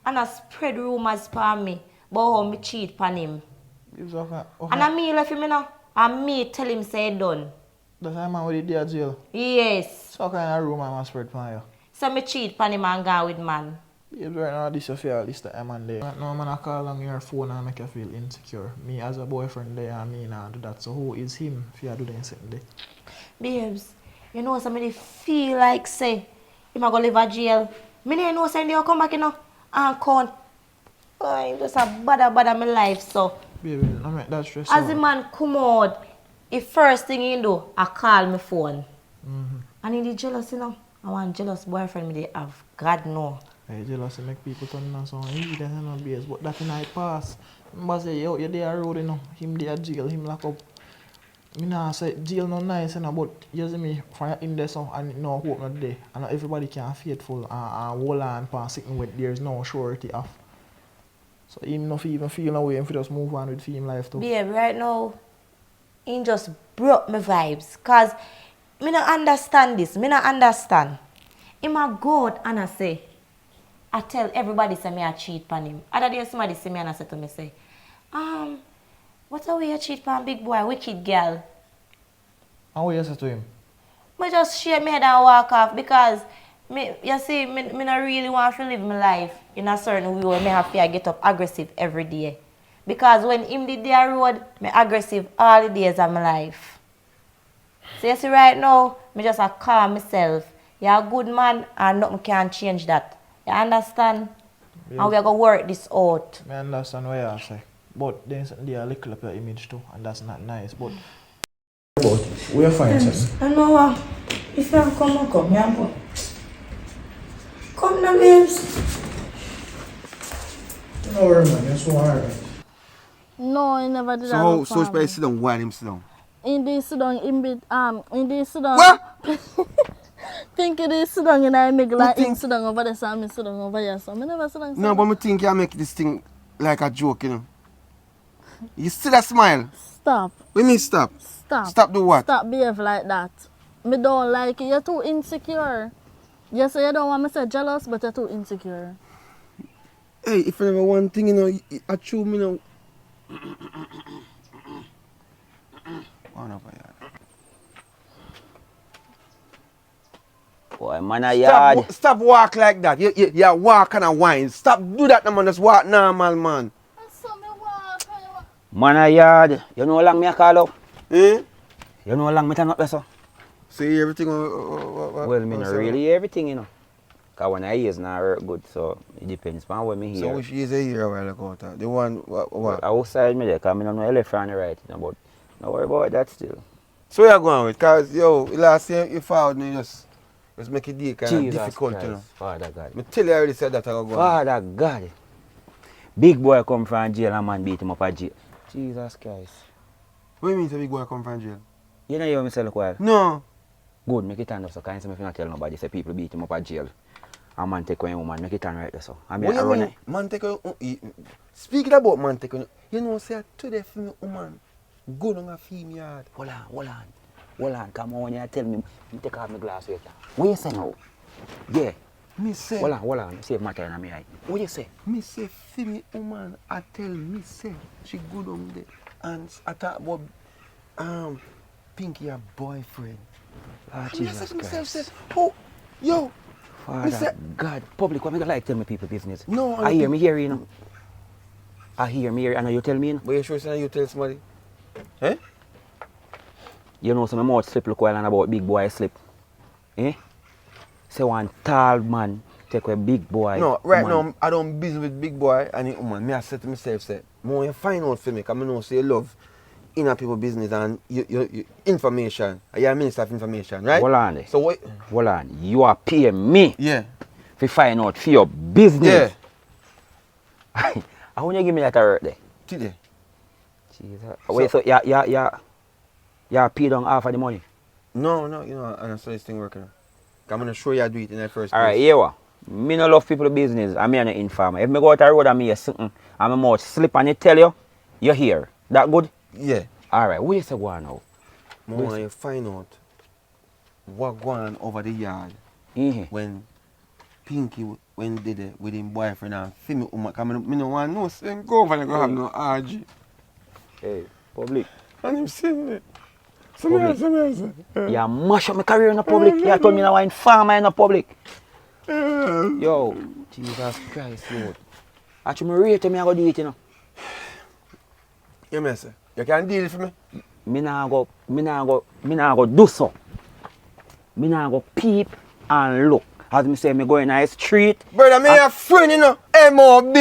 And I spread rumors for me about how me cheat on him. Babes, okay. And I me left him now. And me tell him say done. That's why man with the day at jail. Yes. So what kind of rumor man spread for you? So me cheat on him and go with man. Babes, right now this is fair list of man there. Right now man I call on your phone and make you feel insecure. Me as a boyfriend there and me nah do that. So who is him if you do the second day? Babes, you know somebody feel like say him a go live at jail. Me no know say they come back you know and count. Oh, just a bother my life so. Baby, don't make that stress As out. the man come out, the first thing he do, I call my phone. And he jealous, you know. I want jealous boyfriend me they have. God know. Hey, jealousy make people turn on so easy then you know base. But that in I pass. Remember say yo, you there road you know. Him there jail, him lock up. Me nah say jail no nice you know, but you see me from in there so and no hope not there. And everybody can faithful and hold on for sitting with there's no surety of. So him no even feel no way if he just move on with him life too. Babe, right now, he just broke my vibes. Cause me not understand this. Me not understand. Him a go out and I say, I tell everybody say me a cheat on him. Other day somebody see me and I say to me say, what a way you cheat on big boy, wicked girl. And what you say to him? Me just shake my head and walk off because me not really want to live my life in a certain way where me have to get up aggressive every day. Because when him did their road, me aggressive all the days of my life. So you see right now, me just a calm myself. You're a good man and nothing can change that. You understand? Yeah. And we are going to work this out. I understand what you say. But then they are little up your image too and that's not nice. But we're fine, sir. I know if you come here. Come now, babes. No worry man, you're so alright. No, I never did that. So for spray me. sit down, while him sit down. In this sit down, in this sit down. What? Think it is sit down and I make like think- him sit down over there, so I sit down over here. So I never sit down. No, but me think you make this thing like a joke, you know. You see that smile? Stop. We mean stop. Stop. Stop do what? Stop behave like that. Me don't like it. You're too insecure. You say you don't want me to say jealous, but you're too insecure. Hey, if I never one thing, you know, I chew me now. One over here. Boy, man a yard. Stop walk like that. You walk and a whine. Stop do that, no man. Just walk normal, man. Man a yard. You know how long me a call up? Eh? You know how long me turn up there, so? See everything. Well, me not really everything, you know. Because when I ears not work good, so it depends on what me So hear. which is a year a while ago? The one what? Outside me there, because I don't know left and right, you know, but don't worry about that still. So you're going with? Cause yo, last year you found me just make it day kind of Jesus difficult, Christ, you know. Father God. Me tell you already said that I go on. Father God. Big boy come from jail and man beat him up at jail. Jesus Christ. What do you mean the big boy come from jail? You know you me say look while? No. Good, make it turn up so can't say me if you not tell nobody say people beat him up at jail. And man take away woman, make it turn right there so. I mean What I you run mean? it. Man take a speaking about man take a you know say today for me woman go down a film yard. Hold on, come on, you tell me take off my glass right now. What you say now? Yeah. Me say Hold on, see if matter in my eye. What you say? me say for me woman I tell me say she go down there and I talk about Pinky her boyfriend. Ah, And me Jesus say to myself Christ. say, oh yo Father say- God, public, what me like tell me people business? No, I hear me here, you know. I hear me here, and you tell me, you know. but you sure say you tell somebody? Eh? You know, so my mouth slip look while and about big boy slip. Eh? Say one tall man take a big boy. No, right woman. now I don't busy with big boy and the woman. Me I said to myself, say, more you find out for me, because I know say you love inner people business and you information. You're a minister of information, right? Hold on there. So what? Hold on. You are paying me Yeah. to find out for your business. Yeah. How will you give me that hurt there? Today. Jesus. Wait, so you paid on half of the money? No, you know, and that's how this thing working. I'm gonna show you how to do it in the first place. Alright, here what? Me no love people business and me an informer. If me go out the road and me hear something and my mouth slip and it tell you, you're here. That good? Yeah. Alright, what you say go on now? I want you find out what going on over the yard when Pinky when did it with him boyfriend and female woman. Because I don't want no same go over there go have no RG. Hey, public. And him saying it. Some else. You mash up my career in the public. You told me now I'm farmer in the public. Yo, Jesus Christ, Lord. Actually, me rate me I go do it, you know. You say, you can deal it for me? Me nah go do so. Me nah go peep and look. As me say, me go in the street. Brother, me a friend, you know, MOB.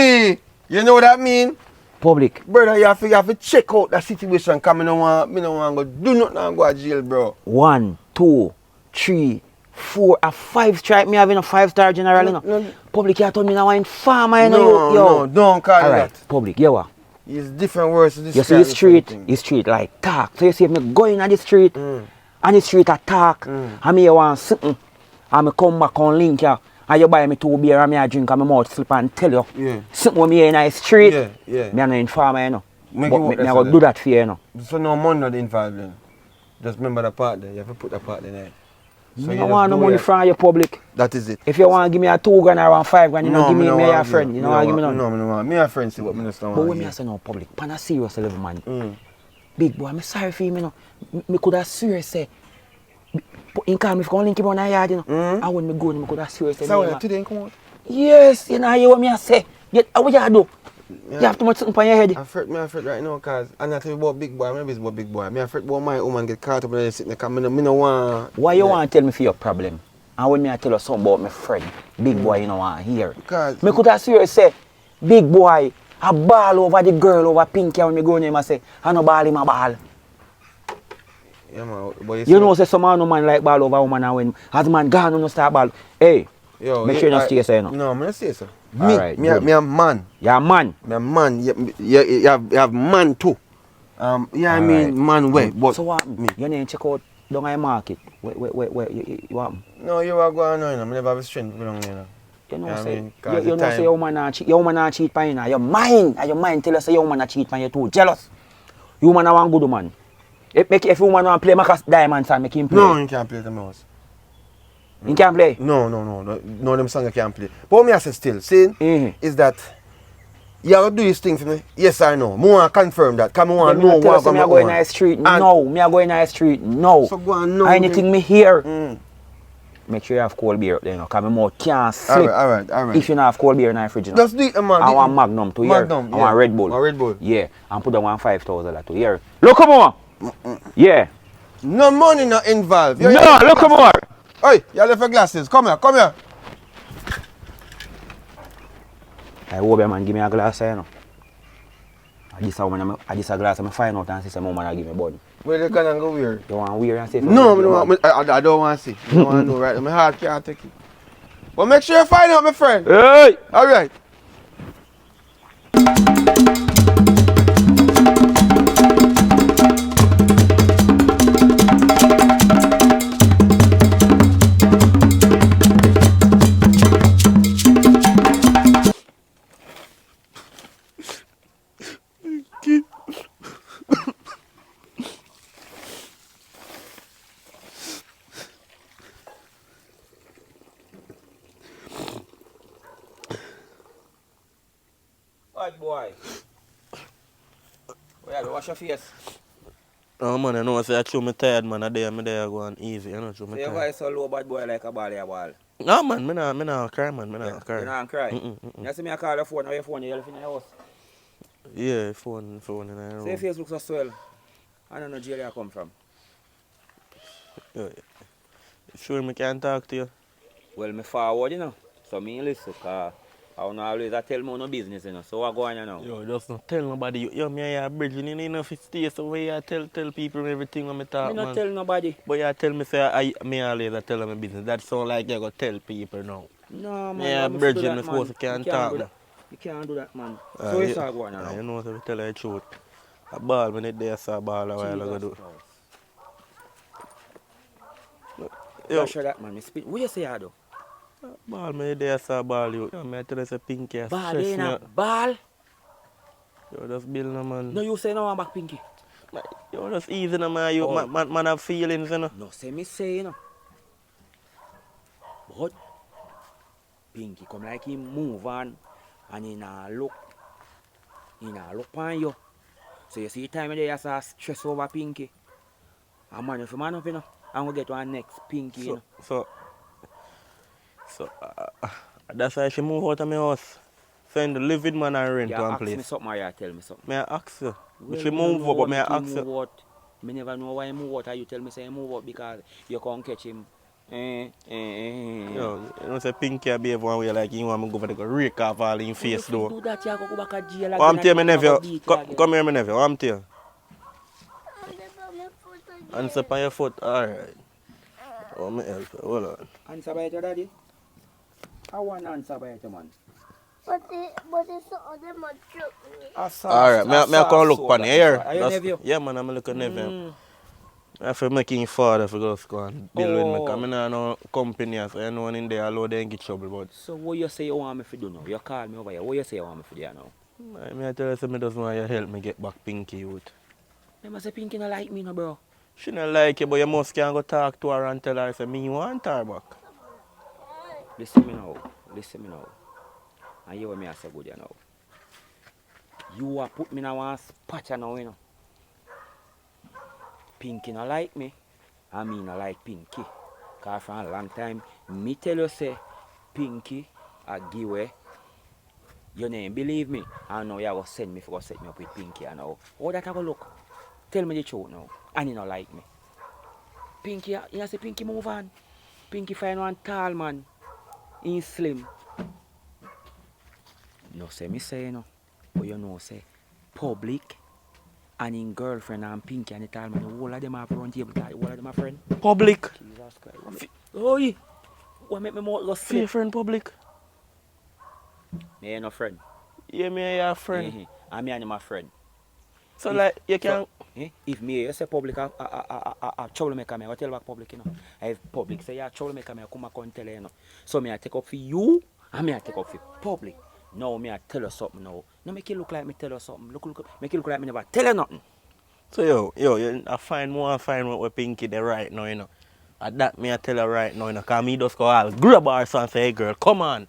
You know what that mean? Public. Brother, you have to check out the situation because me no want go do nothing and go to jail, bro. 1, 2, 3, 4, 5 strike me having a 5-star general, you know. No. Public, you told me now I'm farmer, you know. No, yo. no, don't call it Alright, that. public, you what? It's different words to You describe see something. the street like talk. So you see if me going on the street, and the street a talk, and me want something, and me come back on link you, and you buy me 2 beer and me a drink and my mouth slip and tell you. Yeah. Something when me in the street, Yeah. me a no informer, you know. Make But you me work I that go so do that for you, you know. So no money not involved then. Just remember the part there. You have to put the part there. So Me you no just want no do money it. from your public. That is it. If you want to give me a 2 grand or 5 grand, you know, give me your friend. You know what I give me none. No, me no want. Me a friend see what me just don't But want. when me say no public, pan a serious level, man. Big boy, I'm sorry for him, you know. Me could have serious say, in call me if I link him on the yard, you know. And when me go, me could have serious say, So no, when today come out? yes, you know, you what me say. Get, what you do? You have too much something on your head. I'm afraid right now because I'm not talking about big boy. I'm not about big boy. I'm afraid about my woman get caught up in the sitting there because me no want. Why you want to tell me for your problem? And when me I tell you something about my friend, big boy, you know want to hear. Because Me could have serious say, big boy, a ball over the girl over Pinky when me go near him and say, I no ball him a ball. yeah, man, but You know say some man no man like ball over woman and when as man gone you no start ball. Hey, yo, make sure you not stay so, you know. No, I'm not say so. Alright, Me good. a man. You're a man. Me a man. You have man too. Yeah, I mean Alright. man way. But So what? me. You need to check out down at the market. Where you what? No, you are going on. I never have a strength to go down there. No. You know Yeah, I say mean, 'cause you the know time- say your woman not cheat on you now. Your mind tell us say your woman not cheat on you too. Jealous. You woman a one good woman. If you woman want play Macas Diamonds and make him play. No, you can't play the mouse. You can't play. No, them song you can't play. But what me I say still, see, is that you have to do this thing for me, yes or no. I want to confirm that, because I want to know what me I go in the street. No, me I go in the street. No. So go on, no. Anything me hear. Make sure you have cold beer up there, you know, because my mouth can't slip. Alright. If you don't have cold beer in the fridge, you know. Just do it, man. I want Magnum to hear. Magnum, I want Red Bull. A Red Bull. Yeah, and put that one 5,000 to hear. Look, come on. Yeah. No money not involved. No, look, come on. Hey, you left your glasses. Come here. I hope your man give me a glass, you know. I just a glass, I find out and see some woman I give me body. Where they can go weird? You want weird and say? No, I don't want to see. I don't want to know, right? My heart can't take it. But make sure you find out, my friend. Hey! Alright. What boy? Well, wash your face. Oh man, I know I say I chew me tired, man. I there going easy, you know, chew me Your tired. voice so low, bad boy, like a ball. No man, me nah cry, man. Me nah cry. You don't cry. Mm-mm. You see me I call your phone, now your phone, you in your house. Yeah, phone in the room. Say your face looks so swell. I don't know jail you come from. Yeah. Sure me can talk to you? Well, me forward, you know. So me listen, cause I don't always I tell me no business, you know. So what going on now? Yo, just not tell nobody. Yo, me a bridging in enough it stay so where I tell people everything when me talk, Me not man. tell nobody. But you tell me say me always I tell them my business. That sound like you go tell people now. No Me man, a I'm do bridging, that, me man. supposed to You can't can't talk, do man. that. You can't do that, man. So it's all going on now. You know what I tell you the truth. A ball when it there, I saw a ball a while ago. Jesus Do. Christ. Yo, Sure that man. Me speak. What you say, I do? ball when it there, I saw a ball. Yo, me I tell you say Pinky a Ball, stress they in me a out. ball. Yo, just build no man. No, you say no, I'm back, Pinky. Yo, just easy no man. You, Oh. man have feelings, you know. No, say me say, you know. But Pinky come like he move on and he nah look on you. So you see the time there you saw stress over Pinky. And man, if you man up, you know, I'm gonna get one next Pinky, you know. So, that's why she move out of my house. Send the live with man and rent You one ask me place. something or you tell me something. May I ask you? Well, She we don't move know out, but what may I make him ask move you? out. Me never know why he move out and you tell me say he move out because you can't catch him. Yo, you know say Pinky a behave one way like you want me go for the go rake off all in face If you though. do that, you go back to jail again. What I'm and telling me the man go nephew, beat you again. come here my nephew, what I'm telling you? Answer on your foot, alright. Oh, me help you, hold on. Answer by your daddy. I want answer by your man. But it's all them a joke. Alright, me I come look on here. Are you nephew? Yeah man, I'm looking nephew. I have to make him father for just go and deal with me because I don't know company so you know in there alone they get trouble but So what you say you want me to do now? You call me over here. What you say you want me to do now? I tell you say me just want you help me get back Pinky youth. They must say Pinky not like me no bro. She not like you but you must can go talk to her and tell her say me want her back. Listen me now. And you what me I say good you know. You are put me in one spot now you know. Pinky not like me. I mean not like Pinky. Cause for a long time me tell you say Pinky I give away. You name believe me. And now you go send me for go set me up with Pinky and now. How that I go look? Tell me the truth now. And you not like me. Pinky, you say Pinky move on. Pinky find one tall man. In slim. No say me say you know. But you know say public and in girlfriend and Pinky and the tall man. The whole of them have run table. The whole of them are friend. Public? Jesus Christ. Oi! What make me mouth go Feel slip? friend public? Me ain't no friend. Yeah me and your friend. And me and him a friend. So like you can If me you say public a troublemaker, me I go tell back public, you know. If public say you a troublemaker, me I come back and tell you know. So me I take up for you and me I take up for public. Now me I tell you something now. No make it look like me tell you something. Make it look like me never tell you nothing. So you I find what Pinky there right now, you know. And that me I tell her right now, you know, cause me just go all grab her son and say, hey girl, come on.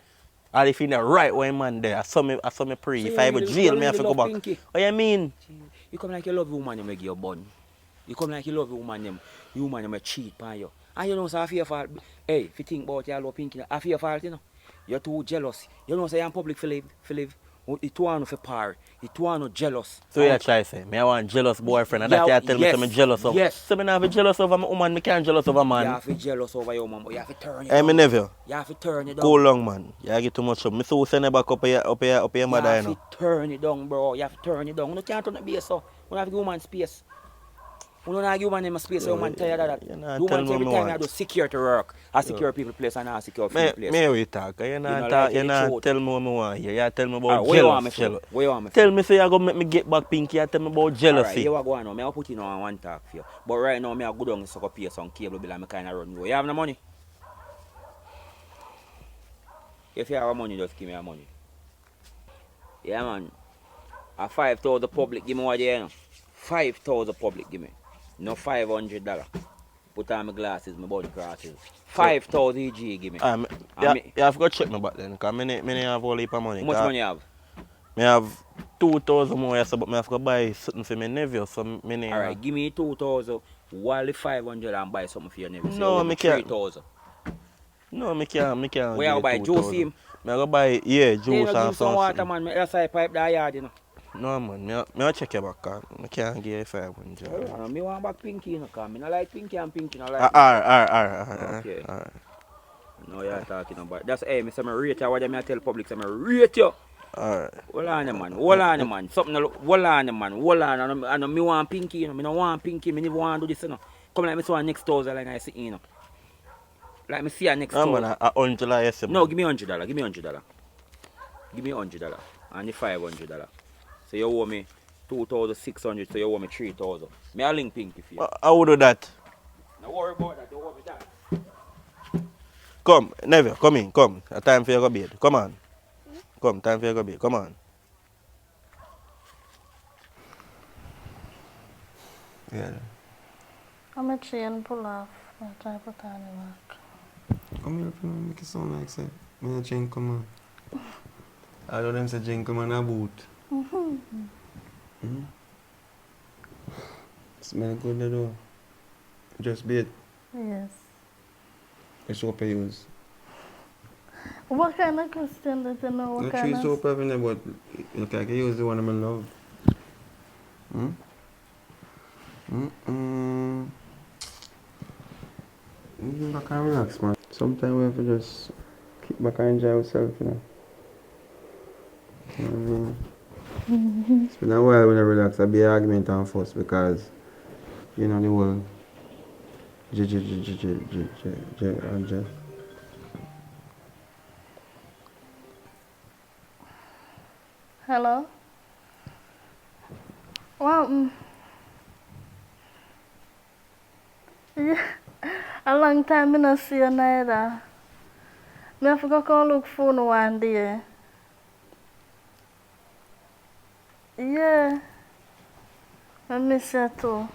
And if you in the right way man there, I saw me pray. So if you I ever really- jail, you me have to really go love back. Pinky? What you mean? You come like you love woman them make your bun. You come like you love woman them. You woman them cheat on you. And you know so I feel fault. Hey, if you think about your love Pinky, I feel fault, you know. You're too jealous. You know say I'm public for live. It too want for par. It too want jealous. So you try say, me I want jealous boyfriend and Yeah, that you tell me yes, say me jealous of. yes. So me not be jealous of a woman, me can't jealous of a You man. have to jealous over your mom, but you have to turn it Hey down. me nephew, You have to turn it down. go long man. You get too much trouble. Me so send it back up your You mother, you have know. to turn it down, bro. You have to turn it down. You can't turn it base so. You have to give woman space. You don't give woman in space, so woman tired of that. you not You tell want me every me time want. I do security work. I secure people place and I secure people place. Me we talk. You not not like you the not truth. tell me what me want here. You tell me Alright, about what you want me jealous. for? What you want me for? Tell me say you go make me get back Pinky. You tell me about Alright, jealousy. you are going on. I'll put you on one talk for you. But right now, I go down and suck up here some cable bill and I kind of run low. You have no money? If you have money, just give me your money. Yeah, man. A 5,000 public, give me what you know. 5,000 public, give me. No $500. Put on my glasses, my body crosses. 5,000 EG, give me. You have to check me back then. Because I have all heap of money. How much money you have? I have 2,000 more, so, but I have to buy something for my nephew. So me Alright, give me 2,000. While the 500 and buy something for your nephew. No, me can't. 3,000. No, me can't. Where you buy? Juice him? I go buy, yeah, Then juice you and give some water, something. man. That's why I pipe that yard, you know. No, man. I check your back. I can't give you 500. Alright, me want back Pinky, you know, because I like Pinky and Pinky not like me. Alright. Okay. No, you're talking about. That's hey, me say me rate you. What I tell public say me rate you. Alright. Hold on, man. Hold on, man. Something. Hold on, man. Hold on. I know me want pinky. You know. Me no want pinky. Me never want to do this. You know. Come like me see one next thousand like I see. You know. Like me see a next Ah, man, thousand. a $100 yes, man. No, give me $100. Give me $100. Give me $100. And the $500. So you owe me 2,600. So you owe me 3,000. Me a link pinky for you. I would do that. No worry about that. You owe me that. Come, Neville, come in, come. A time for you to go bed. Come on. Come, time for you to go bed. Come on. Yeah. I'm a chain pull off. I'm trying to put on the work. Come here, man. Make it sound like say. Me a gentleman. I know them say gentleman a boot. Smell good though. Just bait. Yes. Which soap you use? What kind of question that you know? What No kind three of... soap in there, but you can use the one I love. You back and relax, man. Sometimes we have to just kick back and enjoy ourselves, you know. You know what I mean? It's been a while when I relax. I be argument and fuss because, you know, the whole Hello? Well, yeah, a long time I not see you neither. I have to go look for you one day. Yeah. I miss you too.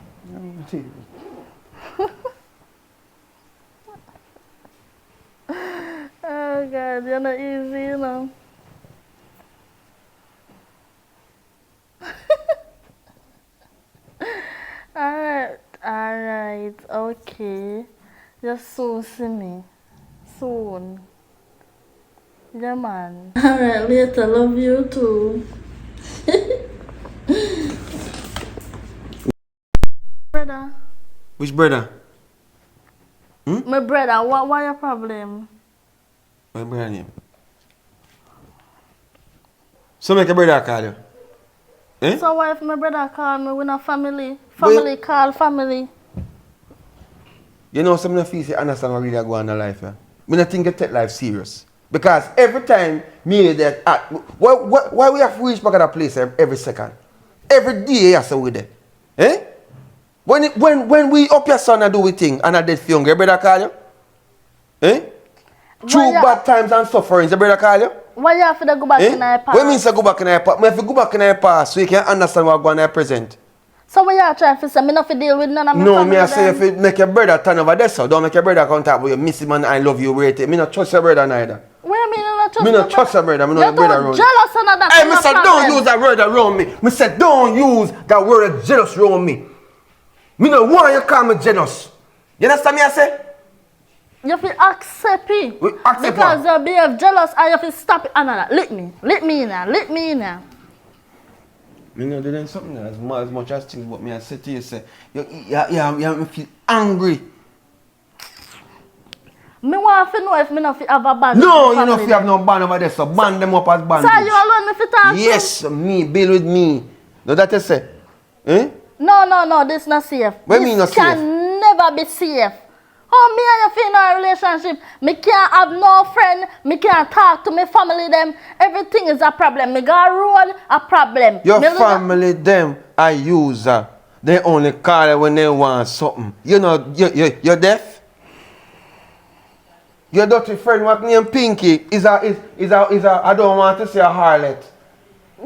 Oh God, you're not easy, you know. Alright, okay. Just soon see me. Soon. Yeah, man. Alright, later. Love you too. Brother. Which brother? My brother, what your problem? My brother name. So make a brother call you. Eh? So what if my brother call me? We're not family. Family call family. You know, some of the feel say understand what really go on in life, yeah? Me not think you take life serious. Because every time me hear that, why we have to reach back at that place every second? Every day you have to with there. Eh? When we up your son and do we thing and I dead for younger, your brother call you? Eh? Through bad times and sufferings, your brother call you? Why you have to go back in our past? What means I go back in our past? I have to go back in our past so you can understand what going on in our present. So what you trying to say? Me not to deal with none of my no, family. No, me I say if you make your brother turn over there, so don't make your brother come talk about you miss him and I love you, rate it. Me not trust your brother neither. What you mean you not trust me not trust your brother, me know your brother around. Jealous of that. Hey, me say don't use that word around me. Me say don't use that word jealous around me. Me no want you call me jealous. You understand me I say? You feel accept it. Accept because what? you behave jealous and you feel stop it. Another. Lick me now. Me know doing something as much as things, but me I say to you, say, you feel angry. Me want to know if me not have a band. No, you don't have no band over there, so band them up as bandage. So you alone me fit talk? Yes, me, build with me. No, that you say? Eh? No, this not safe. What mean not safe? This can never be safe. How me and you feel in a relationship? Me can't have no friend. Me can't talk to my family them. Everything is a problem. Me got road a problem. Your family them a user. They only call you when they want something. You know, you're deaf. Your dirty friend, what name Pinky, is a I don't want to say a harlot.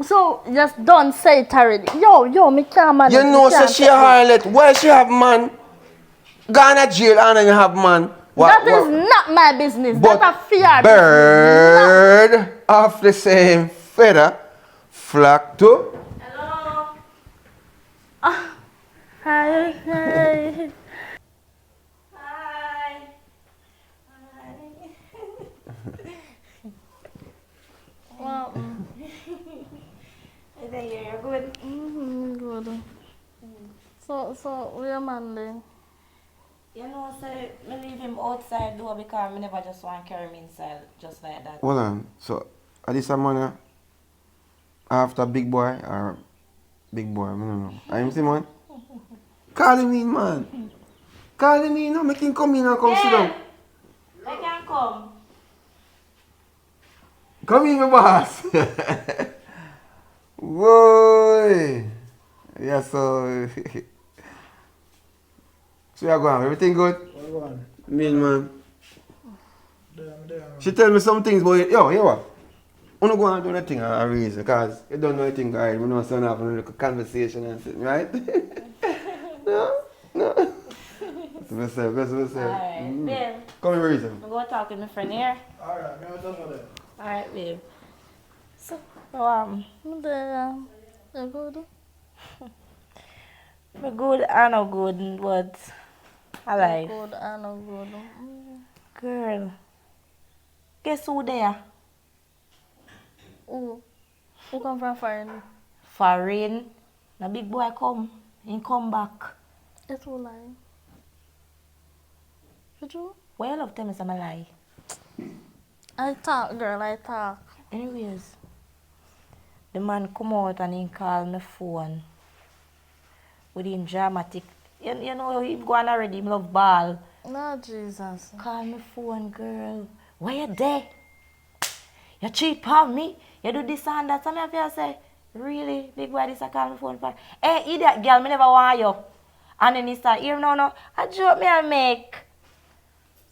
So just don't say it already. Yo, me can't manage. You know, say she a harlot. Why she have man? Gone to jail and you have man. That is not my business. But that's a fear bird business. of the same feather flock to. Hello. Hi. Hi. Well, I think you're good. good. So we are Monday. You know, say, me leave him outside door because I never just want to carry him inside just like that. Hold on. So, are this a man after big boy or big boy? I don't know. I am Simon. Call him in, man. Call him in. No, make him come in and come sit down. I can come. Come in, my boss. Whoa. Yeah, so. So you going? Everything good? What go on? Mean, man. Damn. She tell me some things, but yo, you what? I don't go and do nothing a reason, because you don't know anything, right? We know someone having a little conversation and something, right? No. That's myself. Alright, babe. Come in, reason. I'm going to talk with my friend here. Alright, me will talk about that. Alright, babe. So, You good? me good and no good, but alive. Good and no good. Girl, guess who there? Who come from foreign? Foreign. The big boy come. He come back. It's all lie. True? Why you love tell me some lie? I talk, girl, I talk. Anyways, the man come out and he call me phone. With him dramatic. You know, he gone already, him love ball. No, Jesus. Call me phone, girl. Why you there? You cheat on me? You do this and that. So me have to say, really? Big boy, this I call me phone for. Hey, idiot girl, me never want you. And then he start, here no. I joke me and make.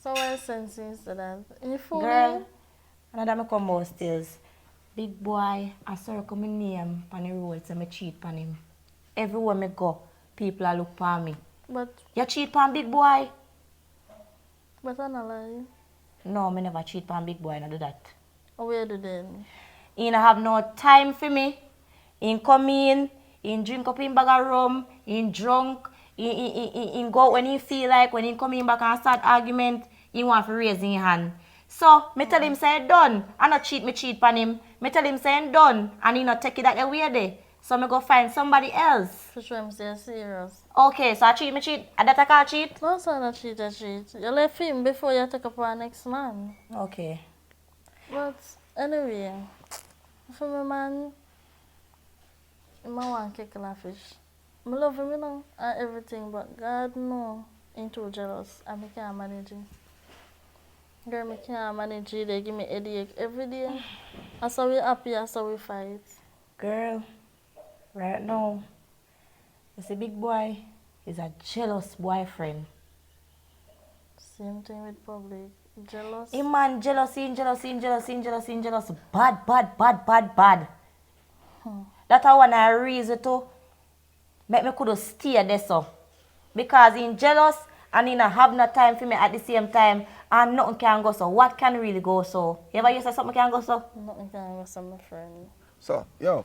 So what sense is that? You fool Girl, me? another me come out stills. Big boy, I circle my name on the road, so me cheat on him. Everywhere me go, people are look for me. But You cheat on big boy? I don't lie. No, me never cheat on big boy, I don't do that. Where do then? He don't have no time for me. He come in, he drink up in bag of rum, he drunk, he go out when he feel like, when he come in back and start argument, he want to raise his hand. So, me tell him say done, I not cheat, me cheat on him. Me tell him say done, and he not take it that way there. So, me go find somebody else. For sure I'm saying serious. Okay, so I cheat, me cheat. And that I can't cheat? No, son, I cheat. You left him before you take up our next man. Okay. But anyway, for me man, I want to kick a fish. I love him, you know, and everything, but God know, I'm too jealous and I can't manage it. Girl, I can't manage it. They give me headache every day. I saw we happy, I saw we fight. Girl, right now, you see big boy is a jealous boyfriend. Same thing with public. Jealous. Him man jealous. Bad. That's one I reason to make me could stay there so. Because he jealous and he not have no time for me at the same time and nothing can go so. What can really go so? You ever you say something can go so? Nothing can go so, my friend. So, yo.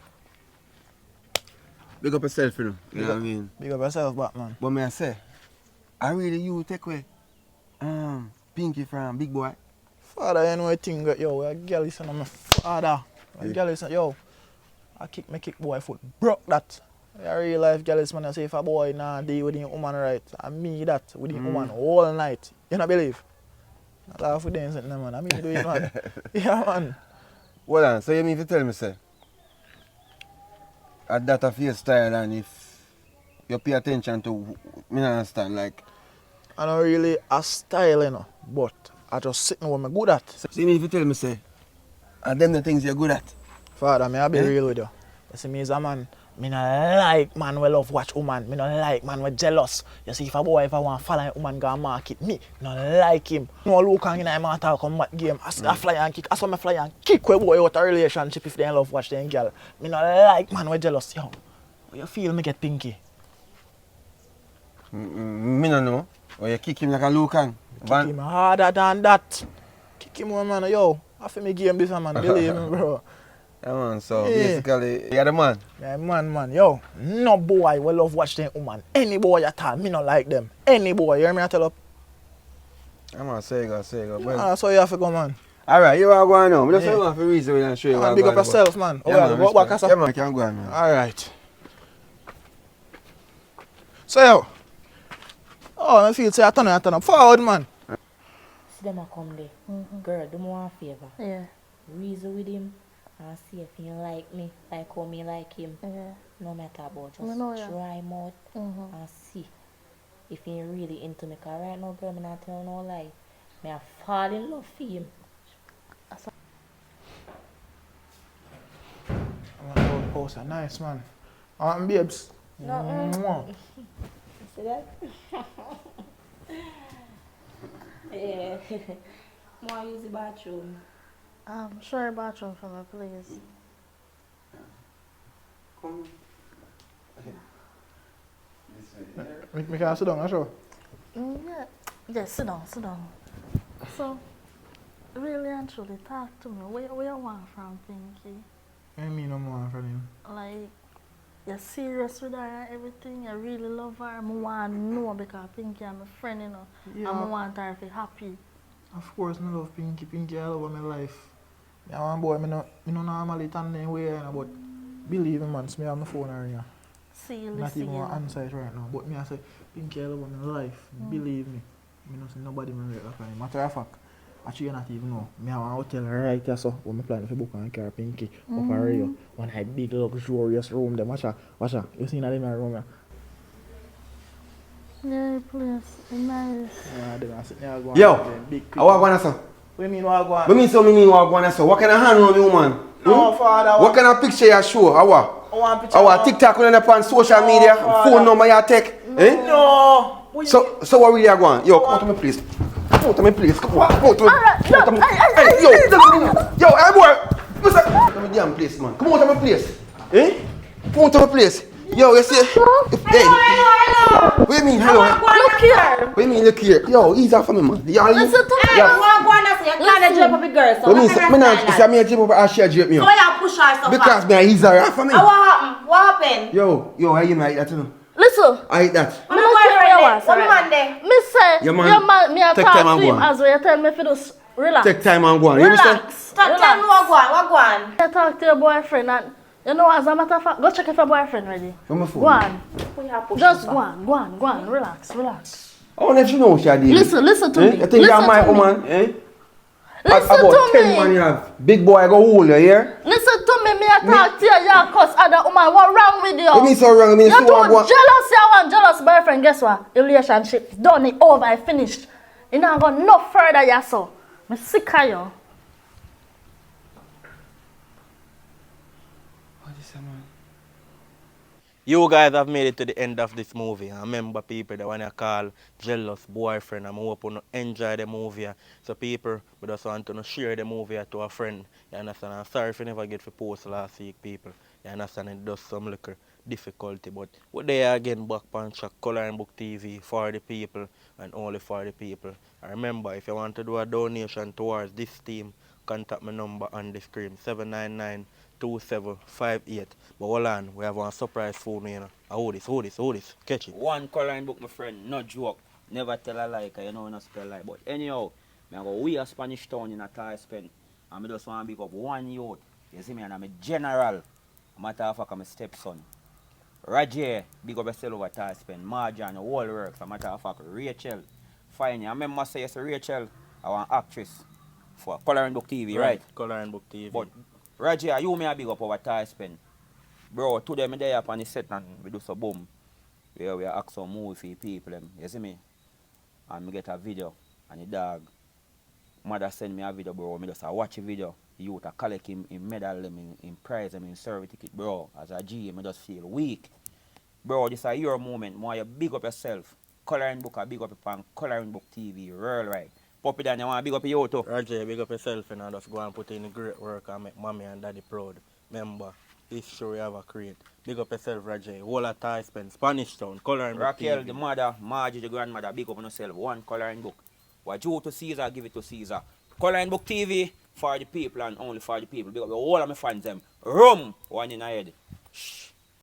Big up yourself, you know. You know what I mean? Big up yourself, Batman. But may I say, I really you take away Pinky from Big Boy. Father, you know a thing, yo, a girl listen to my father. A girl listen, yo, I kick my kick boy foot, broke that. A real life girl is man, I say if a boy nah deal with him woman right, and me that with him woman all night. You not believe? Not laugh with them, man. I mean do it, man. Yeah, man. Hold on, so you mean to tell me, say, that of your style, and if you pay attention to, me not understand, like, I don't really a style, you know, but I just sitting where I'm good at. so you mean to tell me, say, and them the things you're good at? Father, me I be real with you. You see me as a man, me not like man we love watch woman. Me not like man we jealous. You see if a boy if I want to follow a woman go and market, me not like him. No look on in a Mortal Kombat game. I fly and kick. I saw me fly and kick we boy out a relationship if they love watch them girl. Me not like man we jealous. Yo, you feel me get pinky? Me no know. Or you kick him like a Lucan. Kick him harder than that. Kick him more man. Yo, I feel me game this man. Believe me, bro. Yeah, man, so Yeah. basically, you're the man. Yeah, man. Yo, no boy will love watch them woman. Any boy at all, me not like them. Any boy, you hear me I tell up? I'm gonna say go. So you have to go, man. Alright, you are going now. I just Yeah. want to reason and show you what Man, I'm big up going yourself, man. Yeah, Alright, man, go back respect. as Yeah, man, you can go on, man. Alright. So yo, Oh, I feel say I turn up. Forward, man. See them a come there. Girl, do me one favor. Yeah. Reason with him and see if he like me, like how me like him. Yeah. No matter about, just Me know, yeah. try him out and see if he really into me. Cause right now, bro, me not tell no lie. Me a fall in love for him. Oh, so nice, man. Babes. No, Mwah. see that? Yeah. More use the bathroom. Share a bathroom for me, please. Come. Me can sit down, sure. Yeah. Yeah, sit down. So, really and truly, talk to me. What you want from Pinky? I mean no more from him. Like, you're serious with her and everything? You really love her? I want to know because Pinky is my friend, you know. Yeah. And I want her to be happy. Of course, I love Pinky. Pinky all over my life. I want boy, I no normally turn them way, but believe me, man, me have my phone ring. See you, Not listen, even you want know. answer it right now. But me I say, Pinky all over my life. Believe me. I don't see nobody me rate like him. Matter of fact, actually you not even know. Me have a hotel right here, so when me plan to book and carry Pinky up a Rio. One of the big luxurious room them. Watch out. You see that in my room here? Yeah, please. Nice. Yeah, they are sitting there going. Yo, big I walk on so. What do you mean what go on? What mean walk on so? What kind of hand on you, man? No, father. What kind of picture you show? How I want picture. Our TikTok on upon social media, Father. phone number you take. Eh? No. So what really you going? Yo, come out to me please. Come out to me please. Come out to me. Alright, Come out to me. Hey, yo, hey boy. Listen. Come out to me damn place, man. Come out to my place. Eh? Come out to my place. Yo, you see? Hey. What do you mean, hello? Look here. What do you mean, look here? Yo, ease off of me, man. Yo, Listen to me. Yeah. You can't drape up a girl, so What mean, what kind me of not, style say me a drip up or she a drape me So up? you push her so Because far. me a ease her off of me. What happened? What happened? Yo, I you know I eat that too. Listen. I eat that. Me not care what you want, What sorry. man there? Me say, Your man- your man, me a take talk time and to go him on. as well. You tell me if you just relax. Take time and go on. You understand? Relax. Tell me what go on. You talk to your boyfriend and, you know, as a matter of fact, go check if your boyfriend ready. Where my phone? Go on. What you push Just so go far? on. Go on. Relax. I want to let you know, Shadi. Listen to me. You think you're my Listen to me. woman? Eh? Listen About to 10 man me. you have. Big boy, I go hold you, here. Listen to me. Me a talk to you. You cuss other woman. What wrong with you? What mean so wrong? I mean, You're so too what? jealous. You want jealous boyfriend. Guess what? Your relationship done. It over. I finished. You not go no further. You so. Me sick of you. You guys have made it to the end of this movie. I remember people that want to call jealous boyfriend. I hope you enjoy the movie. So people, we just want to share the movie to a friend. You understand? I'm sorry if you never get to post last week, people. You understand? It does some little difficulty. But we're there again, back on track. Coloring Book TV for the people and only for the people. And remember, if you want to do a donation towards this team, contact my number on the screen, 799-2758. But hold on, we have one surprise phone, you know. Hold this. Catch it. One coloring book, my friend, no joke. Never tell a lie, cause you know we not spell lie. But anyhow, I go we a Spanish town in a tie spend. And I just want to pick up one youth. You see me, and I'm a general. Matter of fact, I'm a stepson. Roger, big up yourself over tie spend. Marjan, whole works. A matter of fact, Rachel. Fine, I remember say yes, Rachel, I want actress for Coloring Book TV, right? Coloring Book TV. But Roger, you may big up over tie spend. Bro, today me there up on the set and we do some boom. We act some movie for people, you see me? And me get a video and the dog. Mother send me a video, bro. Me just watch a video. Youth a collect him medal him, in prize him, in service ticket, bro. As a G, me just feel weak. Bro, this is your moment. More you big up yourself. Coloring Book, I big up upon Coloring Book TV, worldwide. Poppy Dan, you want to big up your too? Roger, big up yourself and just go and put in the great work and make mommy and daddy proud. Remember, this show we have a create. Big up yourself, Roger. Whole of tie spend, Spanish Town, Coloring Book Raquel, TV. the mother, Margie, the grandmother, big up on yourself. One Coloring Book. What due to Caesar, give it to Caesar. Coloring Book TV for the people and only for the people. Big up the whole of my fans them. Rum, one in the head. Shh.